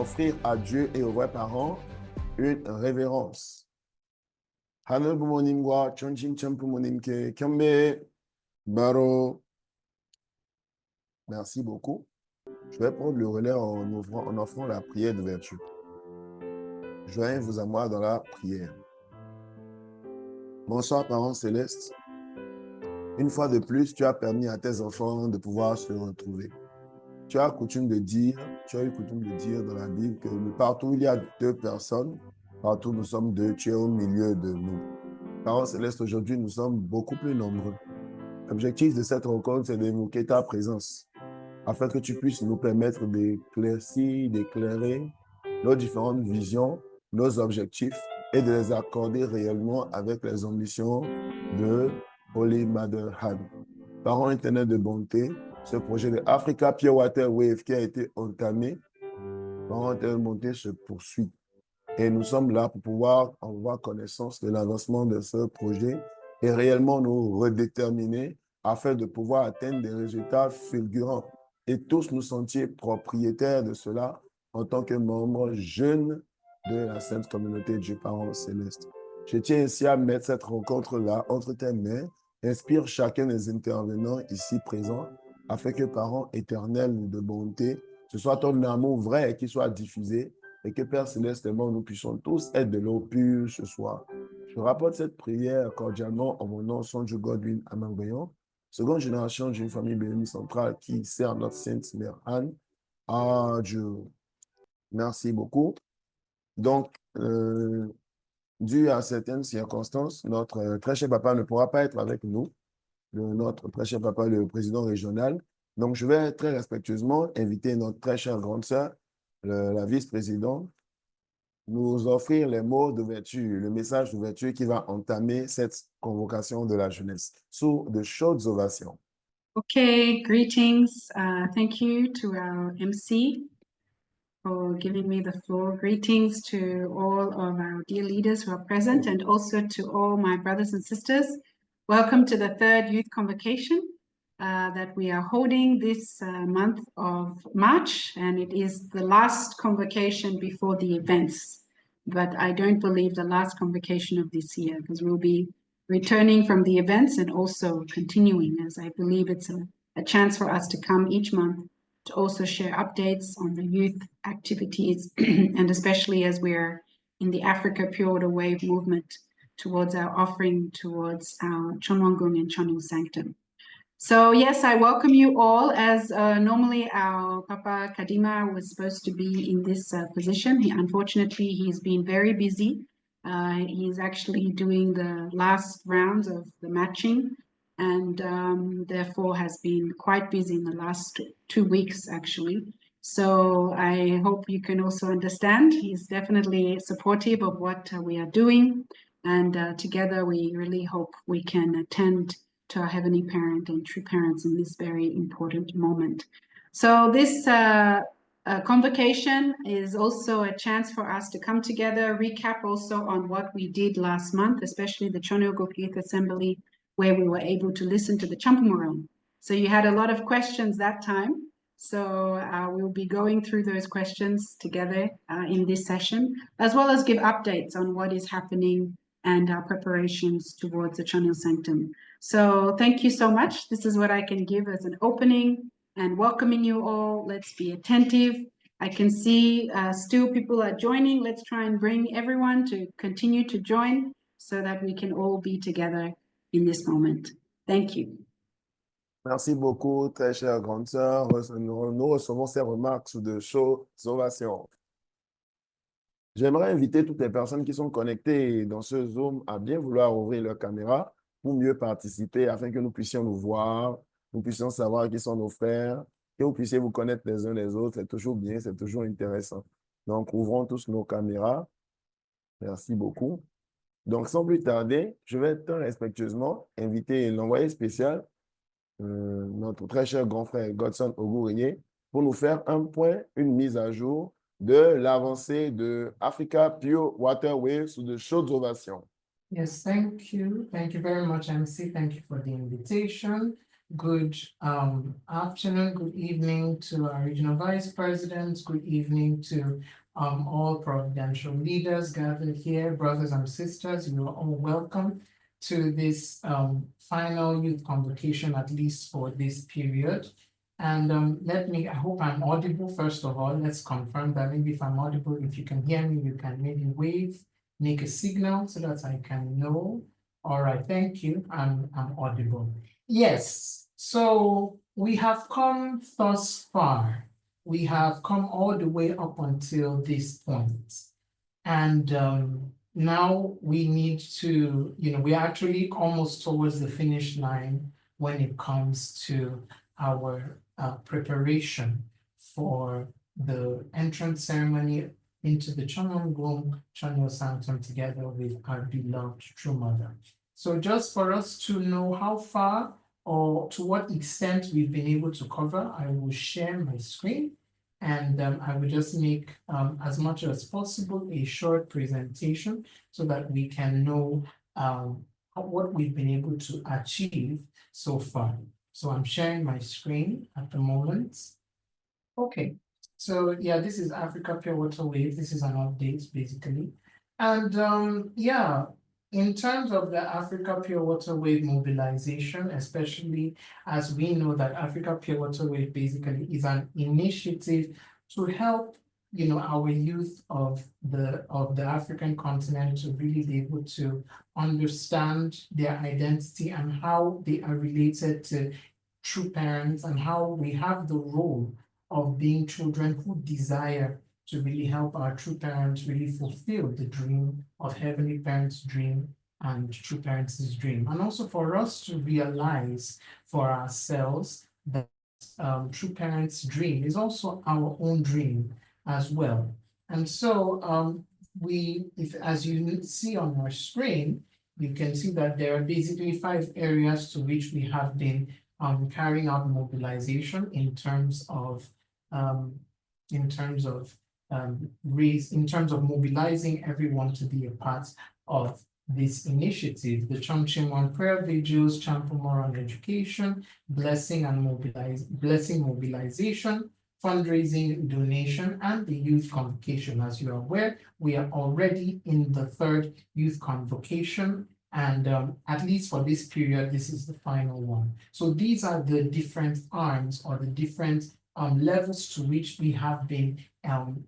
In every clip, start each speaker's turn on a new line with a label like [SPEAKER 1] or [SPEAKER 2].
[SPEAKER 1] offrir à Dieu et aux vrais parents une révérence. Hanel bumonimwa, chonchin champumonimke, kyambe, baro. Merci beaucoup. Je vais prendre le relais en offrant la prière d'ouverture. Joignez-vous à moi dans la prière. Bonsoir, parents célestes. Une fois de plus, tu as permis à tes enfants de pouvoir se retrouver. Tu as eu coutume de dire dans la Bible que partout où il y a deux personnes, partout nous sommes deux, tu es au milieu de nous. Parents célestes, aujourd'hui, nous sommes beaucoup plus nombreux. L'objectif de cette rencontre, c'est d'évoquer ta présence, afin que tu puisses nous permettre d'éclaircir, d'éclairer nos différentes visions, nos objectifs, et de les accorder réellement avec les ambitions de Holy Mother Han. Parents éternels de bonté, ce projet de Africa Pure Water Wave qui a été entamé, parents éternels de bonté, se poursuit. Et nous sommes là pour pouvoir avoir connaissance de l'avancement de ce projet et réellement nous redéterminer afin de pouvoir atteindre des résultats fulgurants et tous nous sentir propriétaires de cela en tant que membres jeunes de la Sainte Communauté du Parent Céleste. Je tiens ici à mettre cette rencontre-là entre tes mains. Inspire chacun des intervenants ici présents afin que, parents éternels de bonté, ce soit ton amour vrai qui soit diffusé et que, Père Célestement, nous puissions tous être de l'eau pure ce soir. Je rapporte cette prière cordialement en mon nom, Sonju Godwin Amangbayon, seconde génération d'une famille bénie centrale qui sert notre Sainte Mère Anne. Ah Dieu. Merci beaucoup. Donc, dû à certaines circonstances, notre très cher papa ne pourra pas être avec nous. Notre très cher papa, le président régional. Donc, je vais très respectueusement inviter notre très chère grande sœur, la vice-présidente, nous offrir les mots d'ouverture, le message d'ouverture qui va entamer cette convocation de la jeunesse sous de chaudes ovations.
[SPEAKER 2] Okay, greetings. Thank you to our MC for giving me the floor. Greetings to all of our dear leaders who are present and also to all my brothers and sisters. Welcome to the third youth convocation that we are holding this month of March, and it is the last convocation before the events. But I don't believe the last convocation of this year, because we'll be returning from the events and also continuing, as I believe it's a chance for us to come each month to also share updates on the youth activities, and especially as we're in the Africa Pure Water Wave movement towards our offering towards our Chonwangung and Chonil Sanctum. So yes, I welcome you all. As normally our Papa Kadima was supposed to be in this position. Unfortunately, he's been very busy. He's actually doing the last rounds of the matching, and therefore has been quite busy in the last 2 weeks, actually. So I hope you can also understand. He's definitely supportive of what we are doing, and together we really hope we can attend to our Heavenly Parent and true parents in this very important moment. So this convocation is also a chance for us to come together, recap also on what we did last month, especially the Chonyogo Youth Assembly, where we were able to listen to the Champamoron. So you had a lot of questions that time. So we'll be going through those questions together in this session, as well as give updates on what is happening and our preparations towards the Chonil Sanctum. So thank you so much. This is what I can give as an opening and welcoming you all. Let's be attentive. I can see still people are joining. Let's try and bring everyone to continue to join so that we can all be together in this moment. Thank you.
[SPEAKER 1] Merci beaucoup, très chère grande sœur. Nous recevons ces remarques sous de chaudes ovations. J'aimerais inviter toutes les personnes qui sont connectées dans ce Zoom à bien vouloir ouvrir leur caméra pour mieux participer afin que nous puissions nous voir, nous puissions savoir qui sont nos frères, que vous puissiez vous connaître les uns les autres. C'est toujours bien, c'est toujours intéressant. Donc, ouvrons tous nos caméras. Merci beaucoup. Donc, sans plus tarder, je vais très respectueusement inviter l'envoyé spécial, notre très cher grand frère Godson Ogourier, pour nous faire un point, une mise à jour de l'avancée de Africa Pure Water Wave sous de chaudes ovations.
[SPEAKER 3] Yes, thank you. Thank you very much, MC. Thank you for the invitation. Good afternoon, good evening to our regional vice presidents, good evening to all providential leaders gathered here, brothers and sisters. You are all welcome to this final youth convocation, at least for this period. And I hope I'm audible first of all. Let's confirm that maybe if I'm audible, if you can hear me, you can maybe wave, make a signal so that I can know. All right, thank you. I'm audible. Yes, so we have come thus far. We have come all the way up until this point. And now we need to, we're actually almost towards the finish line when it comes to our preparation for the entrance ceremony into the Chonongum Chonyo Sanctum together with our beloved True Mother. So just for us to know how far or to what extent we've been able to cover, I will share my screen and I will just make as much as possible a short presentation so that we can know what we've been able to achieve so far. So I'm sharing my screen at the moment. Okay, so yeah, this is Africa Pure Water Wave. This is an update basically. And yeah, in terms of the Africa Pure Water Wave mobilization, especially as we know that Africa Pure Water Wave basically is an initiative to help our youth of the African continent to really be able to understand their identity and how they are related to true parents and how we have the role of being children who desire to really help our true parents really fulfill the dream of Heavenly Parents' dream and true parents' dream. And also for us to realize for ourselves that true parents' dream is also our own dream as well. And so as you see on our screen, you can see that there are basically 5 areas to which we have been carrying out mobilization in terms of mobilizing everyone to be a part of this initiative. The Chongqing prayer vigils, Champomoro on education, blessing mobilization, fundraising, donation, and the youth convocation. As you are aware, we are already in the 3rd youth convocation. And at least for this period, this is the final one. So these are the different arms or the different levels to which we have been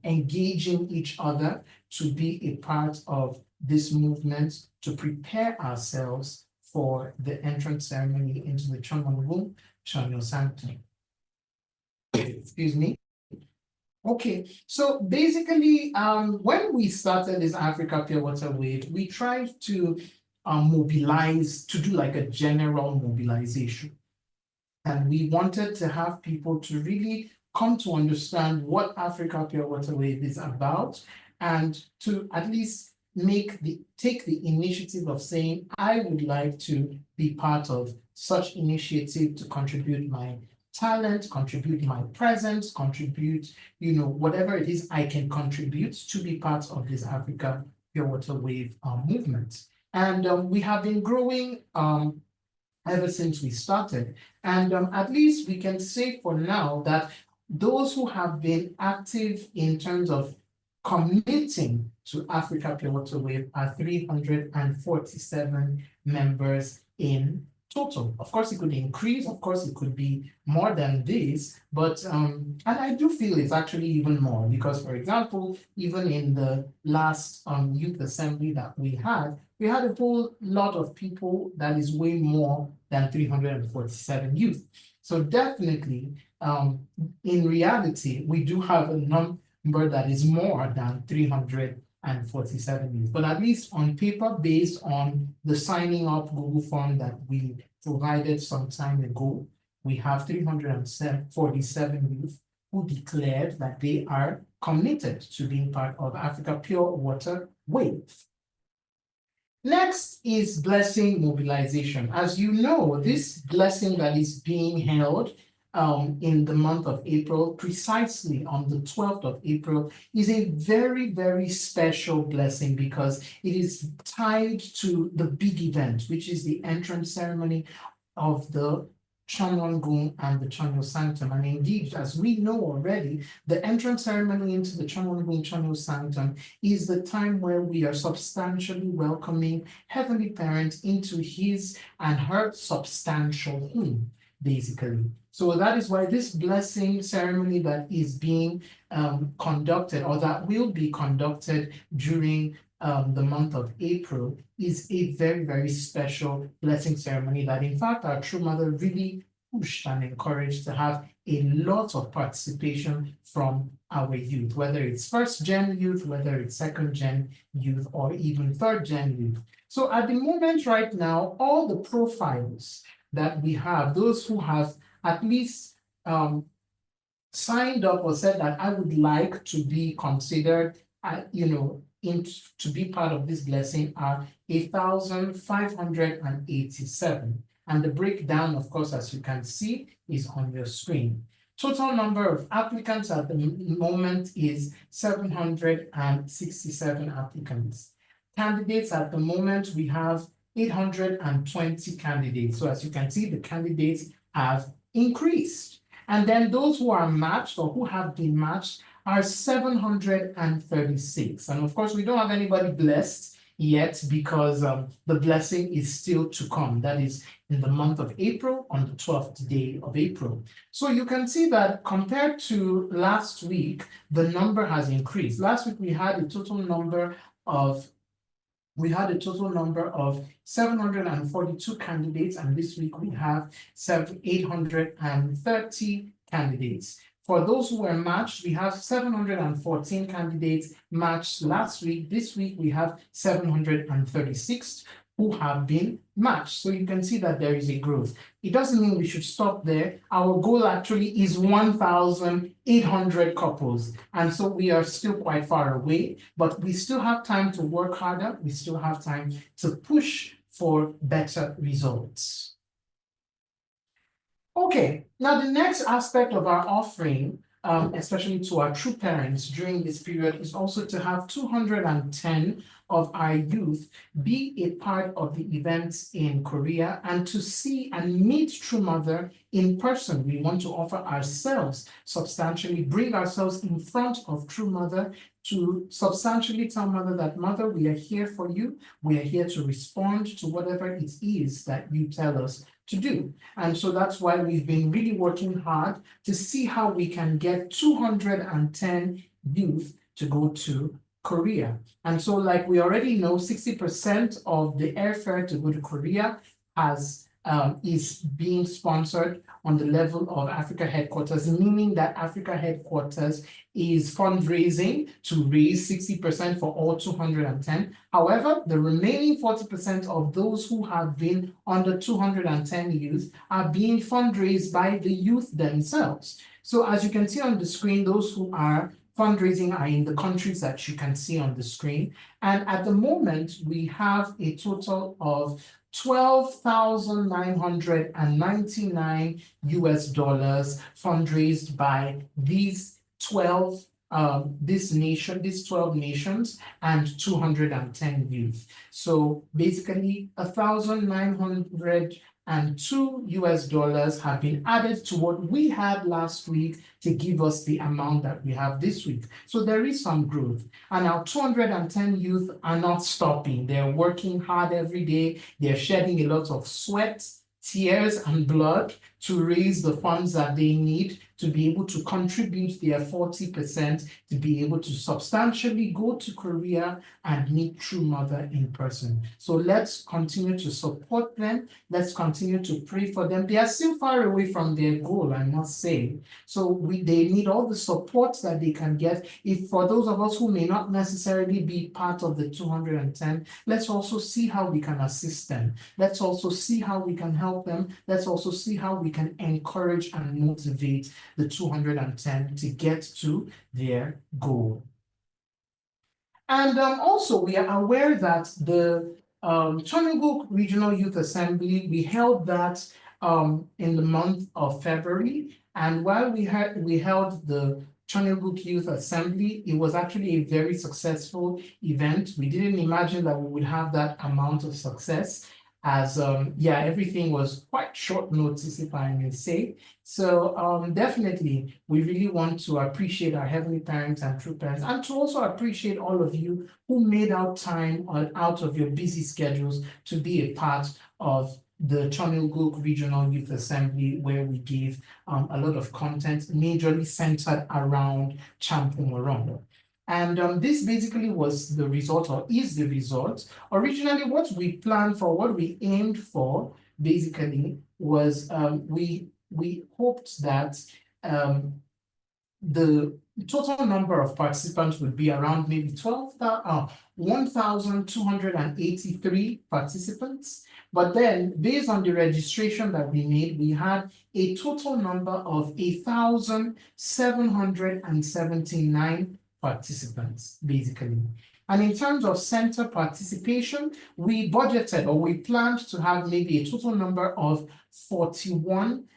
[SPEAKER 3] engaging each other to be a part of this movement to prepare ourselves for the entrance ceremony into the Chonongum Chonyo Sanctum. Excuse me. Okay, so basically, when we started this Africa Pure Water Wave, we tried to mobilize, to do like a general mobilization. And we wanted to have people to really come to understand what Africa Pure Water Wave is about and to at least take the initiative of saying, I would like to be part of such initiative to contribute my talent, contribute my presence, contribute, whatever it is I can contribute to be part of this Africa Pure Water Wave movement. And we have been growing ever since we started. And at least we can say for now that those who have been active in terms of committing to Africa Pure Water Wave are 347 members in total. Of course, it could increase. Of course, it could be more than this. But and I do feel it's actually even more because, for example, even in the last youth assembly that we had a whole lot of people that is way more than 347 youth. So definitely, in reality, we do have a number that is more than 347 youth. But at least on paper, based on the signing up Google form that we provided some time ago, we have 347 youth who declared that they are committed to being part of Africa Pure Water Wave. Next is blessing mobilization. As you know, this blessing that is being held in the month of April, precisely on the 12th of April, is a very, very special blessing because it is tied to the big event, which is the entrance ceremony of the Chonwongun and the Chonyo Sanctum. And indeed, as we know already, the entrance ceremony into the Chonwongun Chonyo Sanctum is the time where we are substantially welcoming Heavenly Parent into his and her substantial home, basically. So that is why this blessing ceremony that is being conducted, or that will be conducted during the month of April, is a very, very special blessing ceremony that, in fact, our True Mother really pushed and encouraged to have a lot of participation from our youth, whether it's first-gen youth, whether it's second-gen youth, or even third-gen youth. So at the moment right now, all the profiles that we have, those who have at least signed up or said that I would like to be considered, to be part of this blessing are 1,587. And the breakdown, of course, as you can see, is on your screen. Total number of applicants at the moment is 767 applicants. Candidates at the moment, we have 820 candidates. So as you can see, the candidates have increased. And then those who are matched or who have been matched are 736. And of course, we don't have anybody blessed yet because the blessing is still to come. That is in the month of April, on the 12th day of April. So you can see that compared to last week, the number has increased. Last week, we had a total number of 742 candidates, and this week we have 830 candidates. For those who were matched, we have 714 candidates matched last week. This week we have 736 who have been matched. So you can see that there is a growth. It doesn't mean we should stop there. Our goal actually is 1,800 couples. And so we are still quite far away, but we still have time to work harder. We still have time to push for better results. Okay, now the next aspect of our offering, especially to our true parents during this period, is also to have 210 of our youth be a part of the events in Korea and to see and meet True Mother in person. We want to offer ourselves substantially, bring ourselves in front of True Mother to substantially tell Mother that, Mother, we are here for you. We are here to respond to whatever it is that you tell us to do. And so that's why we've been really working hard to see how we can get 210 youth to go to Korea. And so, like we already know, 60% of the airfare to go to Korea is being sponsored on the level of Africa headquarters, meaning that Africa headquarters is fundraising to raise 60% for all 210. However, the remaining 40% of those who have been under 210 youth are being fundraised by the youth themselves. So as you can see on the screen, those who are fundraising are in the countries that you can see on the screen. And at the moment, we have a total of $12,999 fundraised by these 12 nations and 210 youth. So basically $1,902 have been added to what we had last week to give us the amount that we have this week. So there is some growth. And our 210 youth are not stopping. They're working hard every day. They're shedding a lot of sweat, tears, and blood to raise the funds that they need to be able to contribute their 40% to be able to substantially go to Korea and meet True Mother in person. So let's continue to support them. Let's continue to pray for them. They are still far away from their goal, I must say. So they need all the support that they can get. If for those of us who may not necessarily be part of the 210, let's also see how we can assist them. Let's also see how we can help them. Let's also see how we can encourage and motivate the 210 to get to their goal. And also, we are aware that the Chonwongun Regional Youth Assembly, we held that in the month of February. And while we held the Chonwongun Youth Assembly, it was actually a very successful event. We didn't imagine that we would have that amount of success. as yeah, everything was quite short notice, if I may say. So definitely, we really want to appreciate our heavenly parents and true parents, and to also appreciate all of you who made out time out of your busy schedules to be a part of the Chonilguk Regional Youth Assembly, where we gave a lot of content majorly centered around Champumorong. And this basically was the result, or is the result. Originally, what we planned for, what we aimed for, basically, was we hoped that the total number of participants would be around maybe 1,283 participants. But then, based on the registration that we made, we had a total number of 1,779 participants, basically. And in terms of center participation, we budgeted, or we planned to have maybe a total number of 41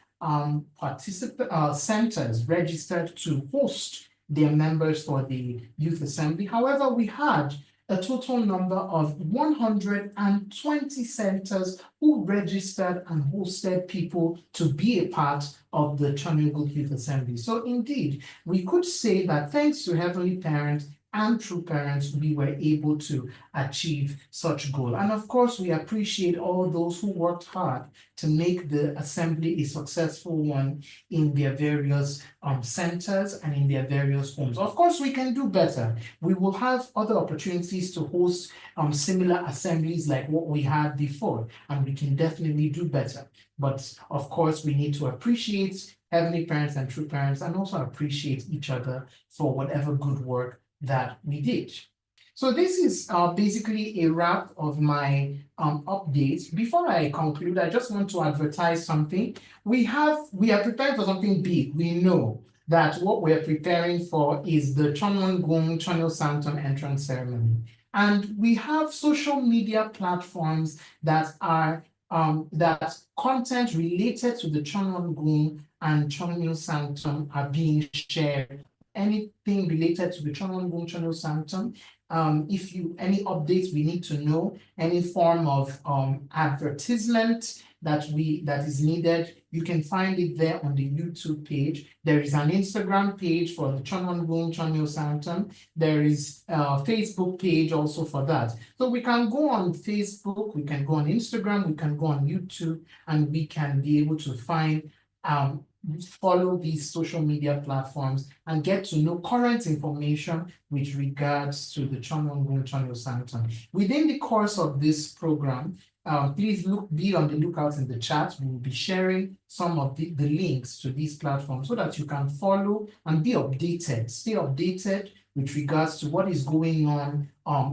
[SPEAKER 3] centers registered to host their members for the Youth Assembly. However, we had a total number of 120 centers who registered and hosted people to be a part of the Chonilguk Youth Assembly. So indeed, we could say that thanks to Heavenly Parents and true parents, we were able to achieve such goal. And of course, we appreciate all those who worked hard to make the assembly a successful one in their various centers and in their various homes. Of course, we can do better. We will have other opportunities to host similar assemblies like what we had before, and we can definitely do better. But of course, we need to appreciate Heavenly Parents and true parents, and also appreciate each other for whatever good work that we did. So this is basically a wrap of my updates. Before I conclude, I just want to advertise something. We are preparing for something big. We know that what we're preparing for is the Chonwon-gung Chonil Sanctum entrance ceremony. And we have social media platforms that are that content related to the Chonwon-gung and Chonil Sanctum are being shared. Anything related to the Chonwon-gung Chonil Sanctum, any updates we need to know, any form of advertisement that is needed, you can find it there on the YouTube page. There is an Instagram page for the Chonwon-gung Chonil Sanctum. There is a Facebook page also for that. So we can go on Facebook, we can go on Instagram, we can go on YouTube, and we can be able to find follow these social media platforms and get to know current information with regards to the Chonwon-gung Chonil Sanctum. Within the course of this program, please be on the lookout in the chat. We will be sharing some of the links to these platforms so that you can follow and be updated, stay updated with regards to what is going on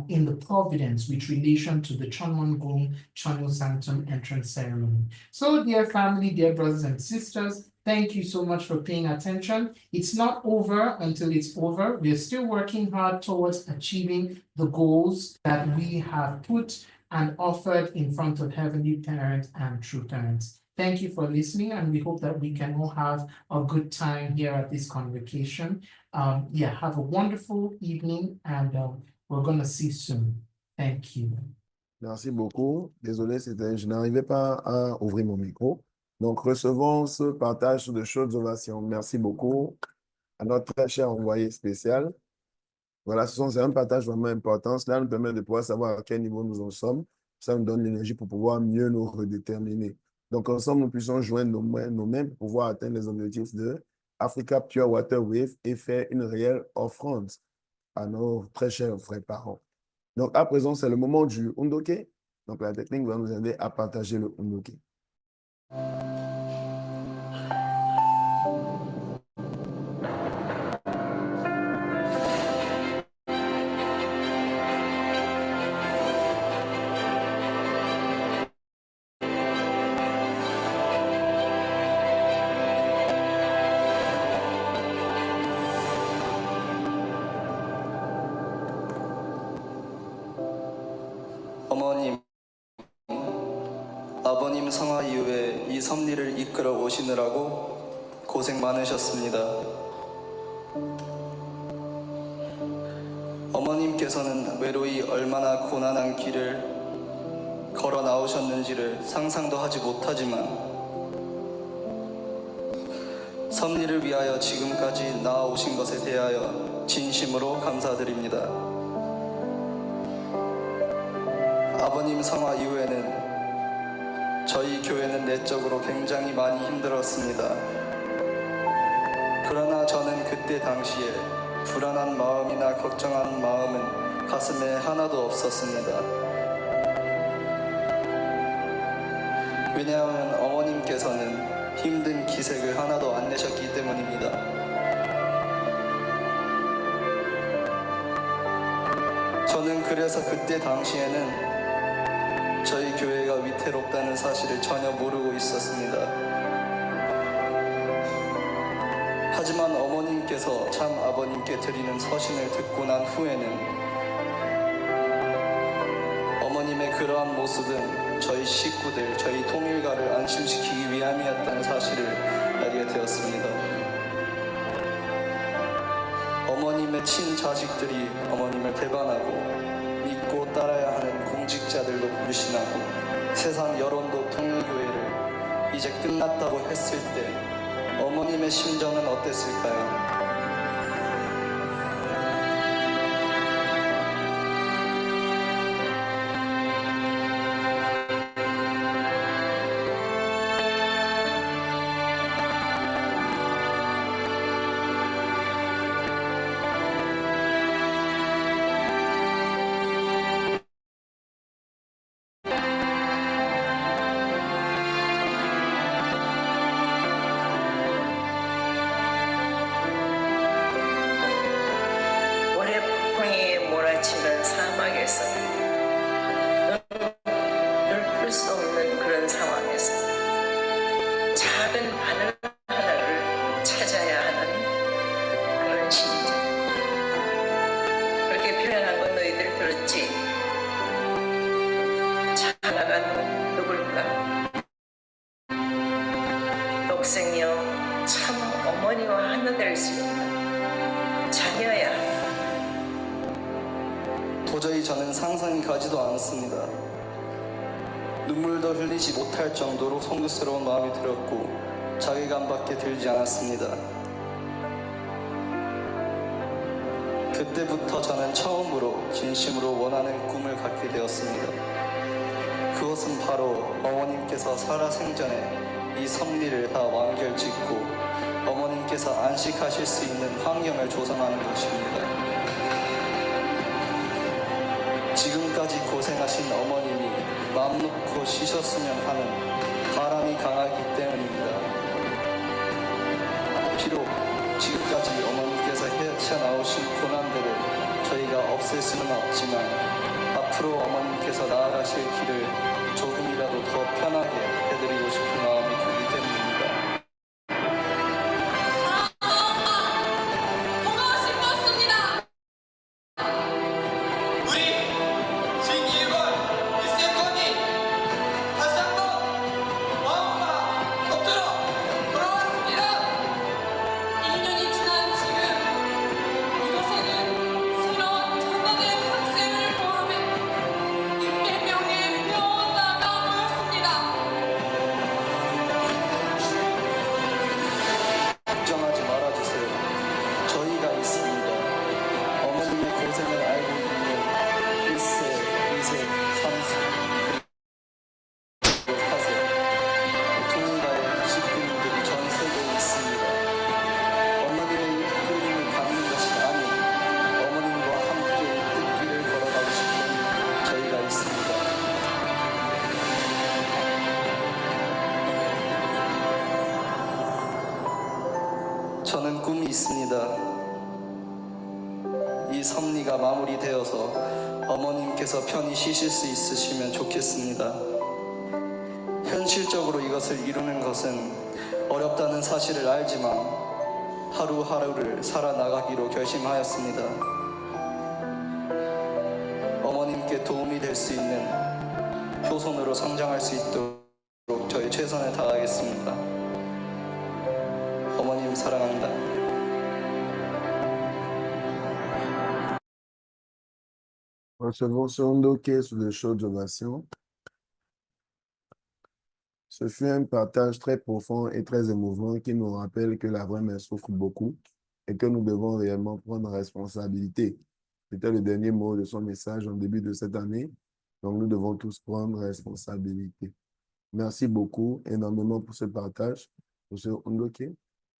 [SPEAKER 3] in the Providence with relation to the Chonwon-gung Chonil Sanctum entrance ceremony. So dear family, dear brothers and sisters, thank you so much for paying attention. It's not over until it's over. We're still working hard towards achieving the goals that we have put and offered in front of Heavenly Parents and true parents. Thank you for listening, and we hope that we can all have a good time here at this convocation. Have a wonderful evening, and we're going to see you soon. Thank you.
[SPEAKER 1] Merci beaucoup. Désolé, je n'arrivais pas à ouvrir mon micro. Donc, recevons ce partage sur de chaudes ovations. Merci beaucoup à notre très cher envoyé spécial. Voilà, c'est un partage vraiment important. Cela nous permet de pouvoir savoir à quel niveau nous en sommes. Ça nous donne l'énergie pour pouvoir mieux nous redéterminer. Donc, ensemble, nous puissions joindre nos mains pour pouvoir atteindre les objectifs de Africa Pure Water Wave et faire une réelle offrande à nos très chers frères parents. Donc, à présent, c'est le moment du Undoke. Donc, la technique va nous aider à partager le Undoke.
[SPEAKER 4] 아버님 성화 이후에 이 섭리를 이끌어 오시느라고 고생 많으셨습니다. 어머님께서는 외로이 얼마나 고난한 길을 걸어 나오셨는지를 상상도 하지 못하지만 섭리를 위하여 지금까지 나아오신 것에 대하여 진심으로 감사드립니다. 아버님 성화 이후에는 저희 교회는 내적으로 굉장히 많이 힘들었습니다. 그러나 저는 그때 당시에 불안한 마음이나 걱정하는 마음은 가슴에 하나도 없었습니다. 왜냐하면 어머님께서는 힘든 기색을 하나도 안 내셨기 때문입니다. 저는 그래서 그때 당시에는 저희 교회가 위태롭다는 사실을 전혀 모르고 있었습니다. 하지만 어머님께서 참 아버님께 드리는 서신을 듣고 난 후에는 어머님의 그러한 모습은 저희 식구들, 저희 통일가를 안심시키기 위함이었다는 사실을 알게 되었습니다. 어머님의 친자식들이 어머님을 배반하고 믿고 따라야 하는 공직자들도 불신하고 세상 여론도 통일교회를 이제 끝났다고 했을 때 어머님의 심정은 어땠을까요?
[SPEAKER 5] 몰아치는 사막에서 눈을 풀 수 없는 그런 상황에서 작은 바늘 하나를 찾아야 하는 그런 심정. 그렇게 표현한 건 너희들 들었지? 하나가 누굴까? 독생녀 참 어머니와 하나 될 수 있는 자녀야.
[SPEAKER 4] 도저히 저는 상상이 가지도 않습니다. 눈물도 흘리지 못할 정도로 송구스러운 마음이 들었고 자괴감밖에 들지 않았습니다. 그때부터 저는 처음으로 진심으로 원하는 꿈을 갖게 되었습니다. 그것은 바로 어머님께서 살아생전에 이 섭리를 다 완결짓고 어머님께서 안식하실 수 있는 환경을 조성하는 것입니다. 지금까지 고생하신 어머님이 마음 놓고 쉬셨으면 하는 바람이 강하기 때문입니다. 비록 지금까지 어머님께서 헤쳐나오신 고난들을 저희가 없앨 수는 없지만 앞으로 어머님께서 나아가실 길을 조금이라도 더 편하게 해드리고 싶은 마음이 크기 때문입니다. 저는 꿈이 있습니다. 이 섭리가 마무리되어서 어머님께서 편히 쉬실 수 있으시면 좋겠습니다. 현실적으로 이것을 이루는 것은 어렵다는 사실을 알지만 하루하루를 살아나가기로 결심하였습니다. 어머님께 도움이 될 수 있는 효손으로 성장할 수 있도록 저희 최선을 다하겠습니다. 어머님 사랑합니다.
[SPEAKER 1] Recevons sur nos quais sous de chaudes ovations. Ce fut un partage très profond et très émouvant qui nous rappelle que la vraie mère souffre beaucoup et que nous devons réellement prendre responsabilité. C'était le dernier mot de son message en début de cette année. Donc, nous devons tous prendre responsabilité. Merci beaucoup énormément pour ce partage, M. Ondoke.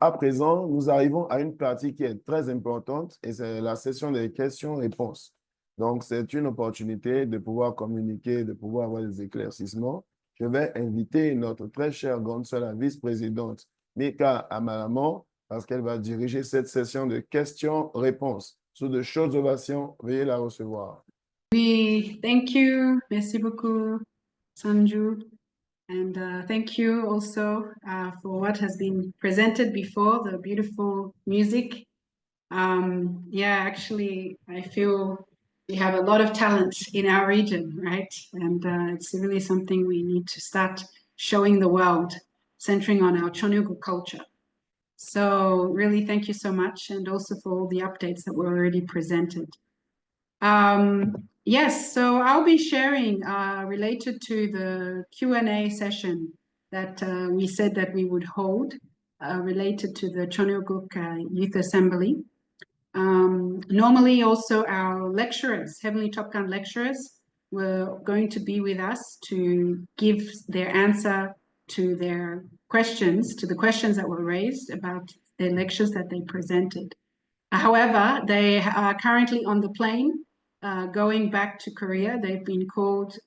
[SPEAKER 1] À présent, nous arrivons à une partie qui est très importante et c'est la session des questions-réponses. Donc, c'est une opportunité de pouvoir communiquer, de pouvoir avoir des éclaircissements. Je vais inviter notre très chère grande sœur, la vice-présidente Mika Amalaman, parce qu'elle va diriger cette session de questions-réponses. Sous de chaudes ovations, veuillez la recevoir.
[SPEAKER 2] Oui, thank you. Merci beaucoup, Sanju. And thank you also for what has been presented before, the beautiful music. Yeah, actually, I feel we have a lot of talent in our region, right? And it's really something we need to start showing the world, centering on our Chonyugu culture. So really, thank you so much, and also for all the updates that were already presented. Yes, so I'll be sharing related to the Q&A session that we said that we would hold related to the Chonyuguk Youth Assembly. Normally also our lecturers, Heavenly Top Gun lecturers, were going to be with us to give their answer to their questions, to the questions that were raised about their lectures that they presented. However, they are currently on the plane going back to Korea. They've been called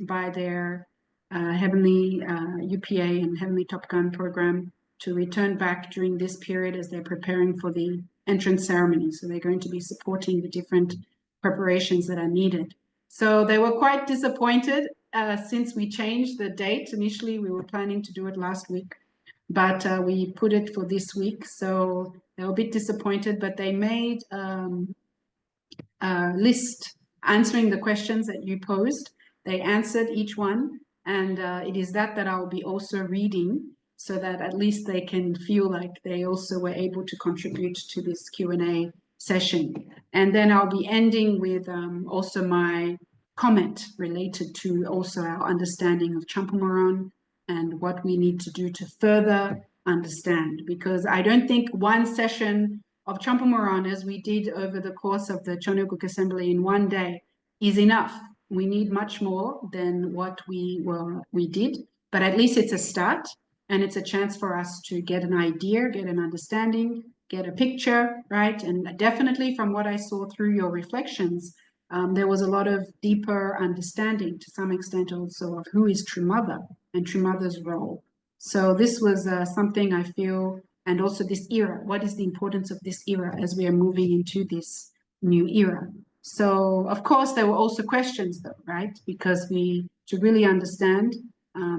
[SPEAKER 2] by their Heavenly UPA and Heavenly Top Gun program to return back during this period as they're preparing for the entrance ceremony. So they're going to be supporting the different preparations that are needed. So they were quite disappointed since we changed the date. Initially, we were planning to do it last week, but we put it for this week. So they were a bit disappointed, but they made a list answering the questions that you posed. They answered each one, and it is that I'll be also reading, so that at least they can feel like they also were able to contribute to this Q&A session. And then I'll be ending with also my comment related to also our understanding of Champamoran and what we need to do to further understand. Because I don't think one session of Champamoran, as we did over the course of the Chonyuguk Assembly in one day, is enough. We need much more than what we did, but at least it's a start. And it's a chance for us to get an idea, get an understanding, get a picture, right? And definitely from what I saw through your reflections, there was a lot of deeper understanding to some extent also of who is True Mother and True Mother's role. So this was something I feel, and also this era, what is the importance of this era as we are moving into this new era? So of course there were also questions though, right? Because to really understand,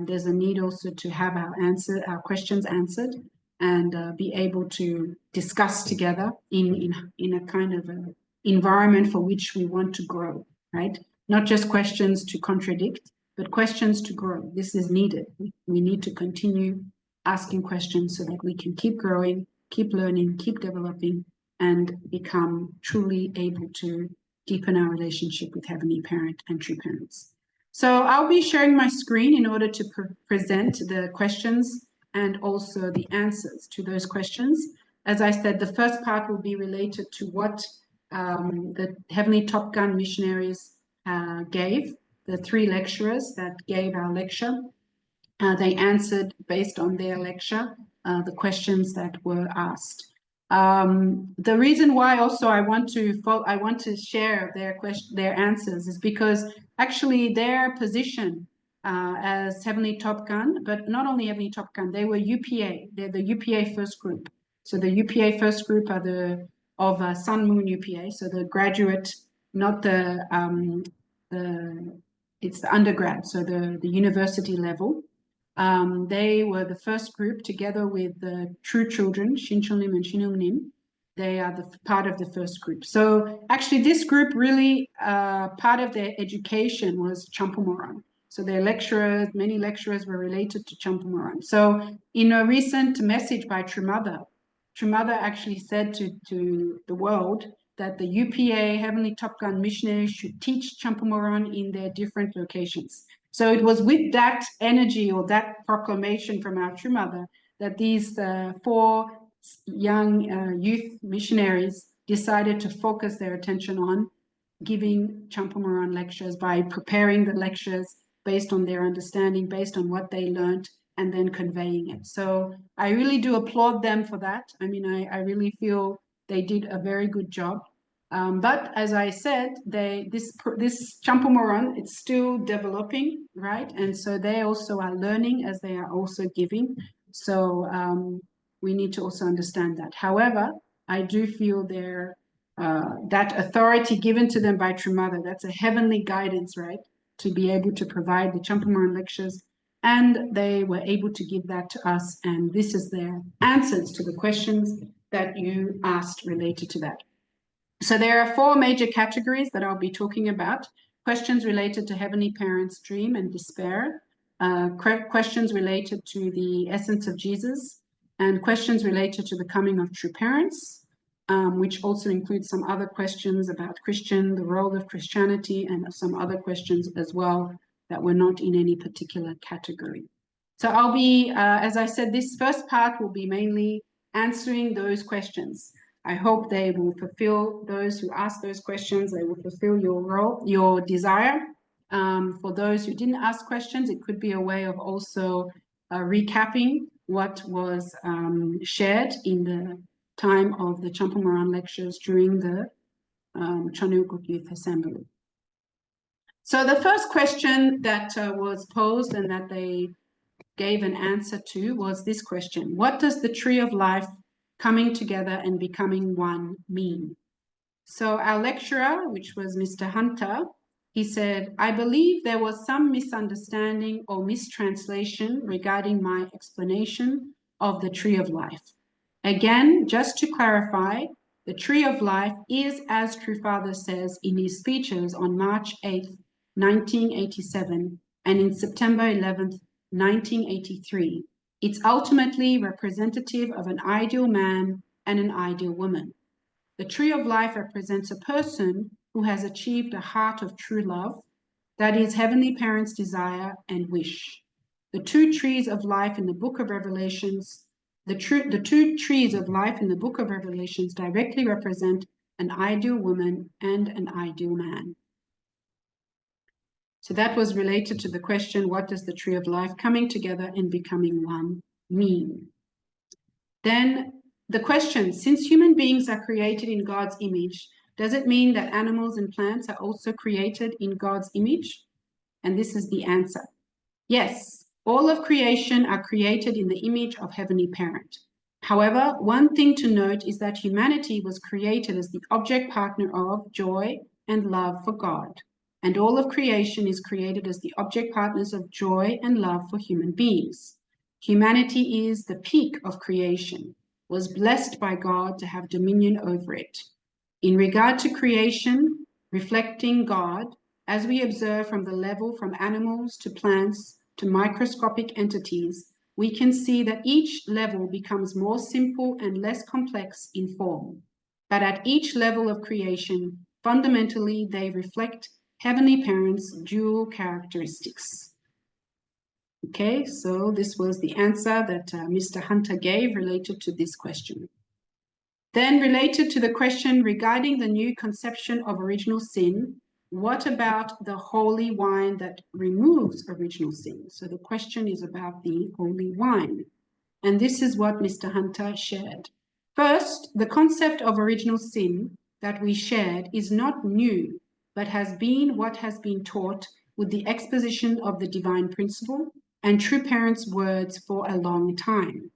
[SPEAKER 2] there's a need also to have our questions answered and be able to discuss together in a kind of a environment for which we want to grow, right? Not just questions to contradict, but questions to grow. This is needed. We need to continue asking questions so that we can keep growing, keep learning, keep developing, and become truly able to deepen our relationship with Heavenly Parent and True Parents. So I'll be sharing my screen in order to present the questions and also the answers to those questions. As I said, the first part will be related to what the Heavenly Top Gun missionaries gave, the 3 lecturers that gave our lecture. They answered based on their lecture the questions that were asked. The reason why also I want to share their answers is because actually their position as Heavenly Top Gun, but not only Heavenly Top Gun, they were UPA. They're the UPA first group. So the UPA first group are of Sun Moon UPA. So the graduate, not it's the undergrad, so the university level. They were the first group together with the True Children, Shinchonlim and Shinungnim. They are part of the first group. So actually this group really, part of their education was Champamoran. So their lecturers, many lecturers were related to Champamoran. So in a recent message by True Mother actually said to the world that the UPA Heavenly Top Gun missionaries should teach Champamoran in their different locations. So it was with that energy or that proclamation from our true mother that these 4 young youth missionaries decided to focus their attention on giving Champamoran lectures by preparing the lectures based on their understanding, based on what they learned, and then conveying it. So I really do applaud them for that. I mean, I really feel they did a very good job. But as I said, this Champamoran, it's still developing, right? And so they also are learning as they are also giving. So we need to also understand that. However, I do feel that authority given to them by True Mother, that's a heavenly guidance, right? To be able to provide the Champamoran lectures. And they were able to give that to us. And this is their answers to the questions that you asked related to that. So there are 4 major categories that I'll be talking about. Questions related to Heavenly Parents' dream and despair, questions related to the essence of Jesus, and questions related to the coming of true parents, which also includes some other questions about the role of Christianity, and some other questions as well that were not in any particular category. So I'll be, as I said, this first part will be mainly answering those questions. I hope they will fulfill, those who ask those questions, they will fulfill your role, your desire. For those who didn't ask questions, it could be a way of also recapping what was shared in the time of the Champamoran lectures during the Chanukuk Youth Assembly. So the first question that was posed and that they gave an answer to was this question: what does the tree of life coming together and becoming one mean? So our lecturer, which was Mr. Hunter, he said, I believe there was some misunderstanding or mistranslation regarding my explanation of the tree of life. Again, just to clarify, the tree of life is, as True Father says in his speeches on March 8th, 1987, and in September 11th, 1983, it's ultimately representative of an ideal man and an ideal woman. The tree of life represents a person who has achieved a heart of true love, that is Heavenly Parents' desire and wish. The 2 trees of life in the book of Revelations, the 2 trees of life in the book of Revelations directly represent an ideal woman and an ideal man. So that was related to the question, what does the tree of life coming together and becoming one mean? Then the question, since human beings are created in God's image, does it mean that animals and plants are also created in God's image? And this is the answer. Yes, all of creation are created in the image of Heavenly Parent. However, one thing to note is that humanity was created as the object partner of joy and love for God. And all of creation is created as the object partners of joy and love for human beings. Humanity is the peak of creation, was blessed by God to have dominion over it. In regard to creation, reflecting God, as we observe from the level from animals to plants to microscopic entities, we can see that each level becomes more simple and less complex in form. But at each level of creation, fundamentally, they reflect Heavenly Parents' dual characteristics. Okay, so this was the answer that Mr. Hunter gave related to this question. Then related to the question regarding the new conception of original sin, what about the holy wine that removes original sin? So the question is about the holy wine. And this is what Mr. Hunter shared. First, the concept of original sin that we shared is not new, but has been what has been taught with the exposition of the divine principle and True Parents' words for a long time.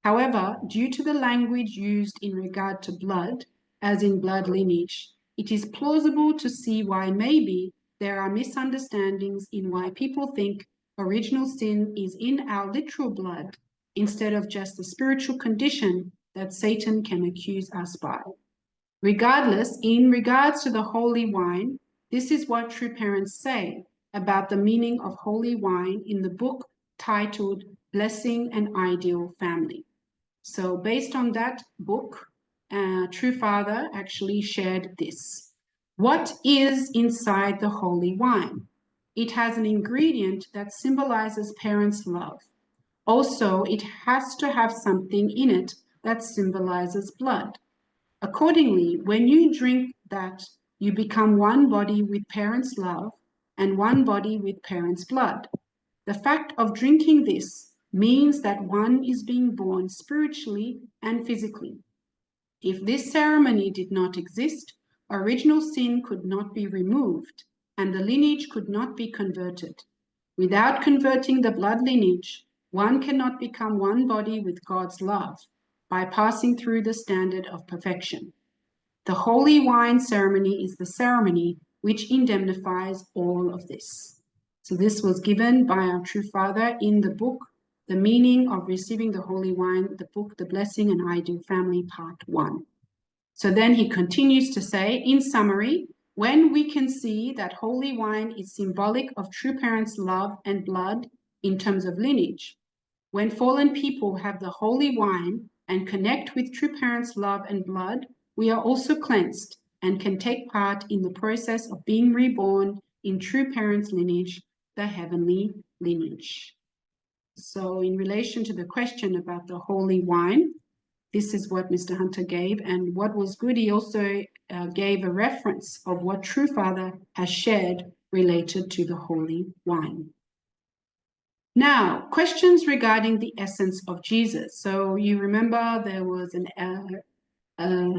[SPEAKER 2] However, due to the language used in regard to blood, as in blood lineage, it is plausible to see why maybe there are misunderstandings in why people think original sin is in our literal blood instead of just the spiritual condition that Satan can accuse us by. Regardless, in regards to the holy wine, this is what True Parents say about the meaning of holy wine in the book titled Blessing an Ideal Family. So based on that book, True Father actually shared this. What is inside the holy wine? it has an ingredient that symbolizes parents' love. Also, it has to have something in it that symbolizes blood. Accordingly, when you drink that, you become one body with parents' love and one body with parents' blood. The fact of drinking this means that one is being born spiritually and physically. If this ceremony did not exist, original sin could not be removed and the lineage could not be converted. Without converting the blood lineage, one cannot become one body with God's love by passing through the standard of perfection. The holy wine ceremony is the ceremony which indemnifies all of this. So this was given by our true father in the book, The Meaning of Receiving the Holy Wine, the book, The Blessing and Ideal Family, Part 1. So then he continues to say, in summary, when we can see that holy wine is symbolic of true parents' love and blood in terms of lineage, when fallen people have the holy wine and connect with true parents' love and blood, we are also cleansed and can take part in the process of being reborn in true parents' lineage, the heavenly lineage. So in relation to the question about the holy wine, this is what Mr. Hunter gave, and what was good, he also gave a reference of what True Father has shared related to the holy wine. Now, questions regarding the essence of Jesus. So you remember there was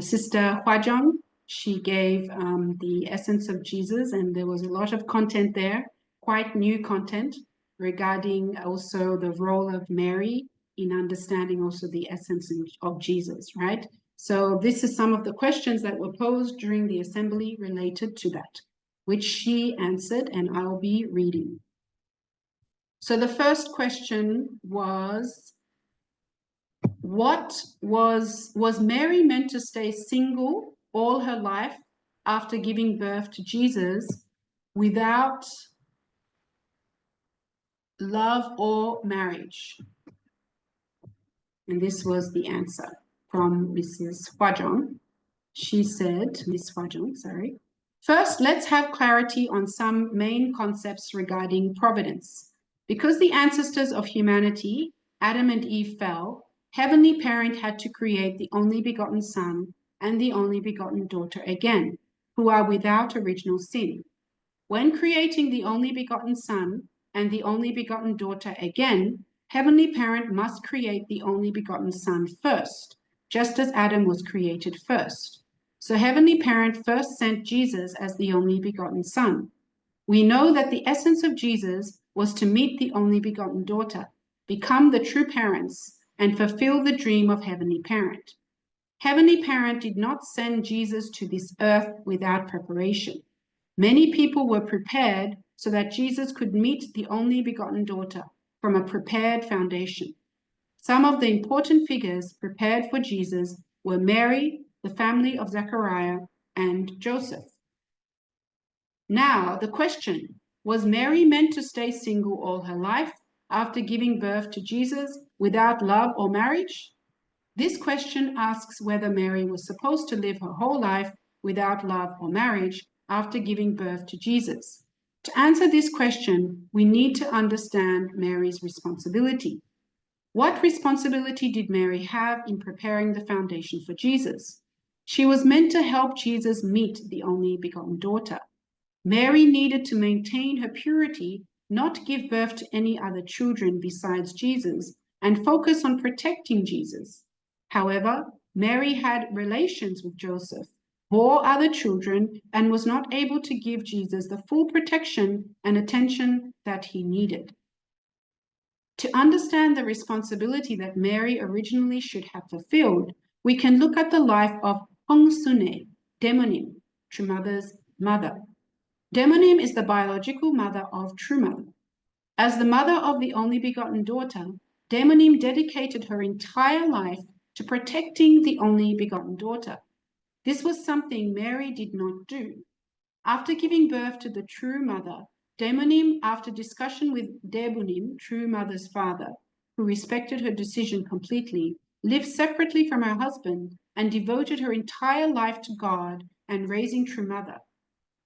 [SPEAKER 2] Sister Huajong. She gave the essence of Jesus, and there was a lot of content there, quite new content regarding also the role of Mary in understanding also the essence of Jesus, right? So this is some of the questions that were posed during the assembly related to that, which she answered, and I'll be reading. So the first question was, was Mary meant to stay single all her life after giving birth to Jesus without love or marriage? And this was the answer from Mrs. Huajong. She said, Miss Huajong, sorry. First, let's have clarity on some main concepts regarding providence. Because the ancestors of humanity, Adam and Eve, fell, Heavenly Parent had to create the only begotten Son and the only begotten daughter again, who are without original sin. When creating the only begotten Son and the only begotten daughter again, Heavenly Parent must create the only begotten Son first, just as Adam was created first. So Heavenly Parent first sent Jesus as the only begotten Son. We know that the essence of Jesus was to meet the only begotten daughter, become the true parents, and fulfill the dream of Heavenly Parent. Heavenly Parent did not send Jesus to this earth without preparation. Many people were prepared so that Jesus could meet the only begotten daughter from a prepared foundation. Some of the important figures prepared for Jesus were Mary, the family of Zechariah, and Joseph. Now, the question, was Mary meant to stay single all her life after giving birth to Jesus without love or marriage? This question asks whether Mary was supposed to live her whole life without love or marriage after giving birth to Jesus. To answer this question, we need to understand Mary's responsibility. What responsibility did Mary have in preparing the foundation for Jesus? She was meant to help Jesus meet the only begotten daughter. Mary needed to maintain her purity, not give birth to any other children besides Jesus, and focus on protecting Jesus. However, Mary had relations with Joseph, bore other children, and was not able to give Jesus the full protection and attention that he needed. To understand the responsibility that Mary originally should have fulfilled, we can look at the life of Hongsune, Demonim, True Mother's mother. Demonim is the biological mother of True Mother. As the mother of the only begotten daughter, Demonim dedicated her entire life to protecting the only begotten daughter. This was something Mary did not do. After giving birth to the True Mother, Demonim, after discussion with Debunim, True Mother's father, who respected her decision completely, lived separately from her husband and devoted her entire life to God and raising True Mother.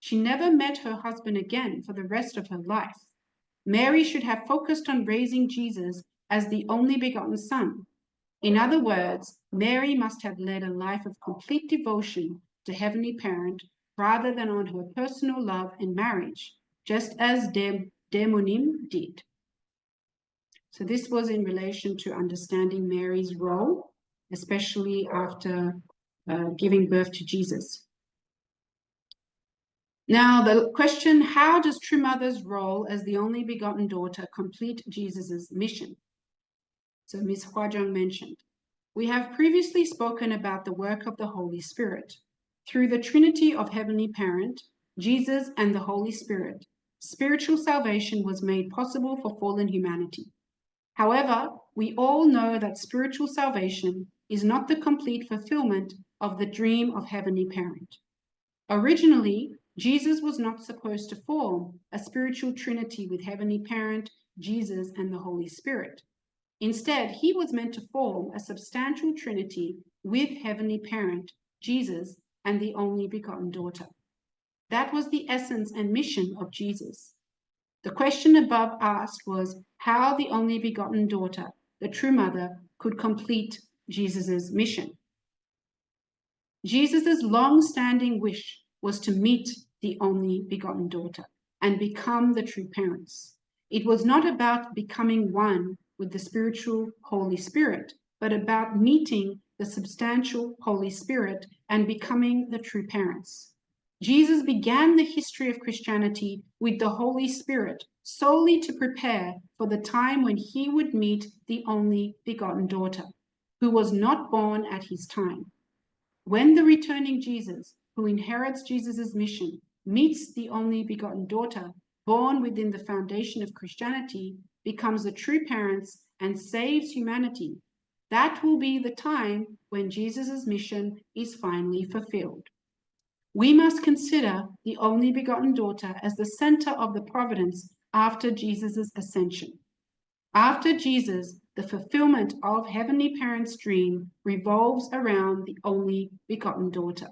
[SPEAKER 2] She never met her husband again for the rest of her life. Mary should have focused on raising Jesus as the only begotten Son. In other words, Mary must have led a life of complete devotion to Heavenly Parent rather than on her personal love and marriage, just as Demonim did. So this was in relation to understanding Mary's role, especially after giving birth to Jesus. Now the question, how does True Mother's role as the only begotten daughter complete Jesus's mission? So Ms. Huajong mentioned, we have previously spoken about the work of the Holy Spirit. Through the Trinity of Heavenly Parent, Jesus and the Holy Spirit, spiritual salvation was made possible for fallen humanity. However, we all know that spiritual salvation is not the complete fulfillment of the dream of Heavenly Parent. Originally, Jesus was not supposed to form a spiritual trinity with Heavenly Parent, Jesus, and the Holy Spirit. Instead, he was meant to form a substantial trinity with Heavenly Parent, Jesus, and the only begotten daughter. That was the essence and mission of Jesus. The question above asked was how the only begotten daughter, the true mother, could complete Jesus's mission. Jesus's long-standing wish was to meet the only begotten daughter and become the true parents. It was not about becoming one with the spiritual Holy Spirit, but about meeting the substantial Holy Spirit and becoming the true parents. Jesus began the history of Christianity with the Holy Spirit solely to prepare for the time when he would meet the only begotten daughter, who was not born at his time. When the returning Jesus, who inherits Jesus's mission, meets the only begotten daughter, born within the foundation of Christianity, becomes the true parents and saves humanity, that will be the time when Jesus's mission is finally fulfilled. We must consider the only begotten daughter as the center of the providence after Jesus's ascension. After Jesus, the fulfillment of Heavenly Parent's dream revolves around the only begotten daughter.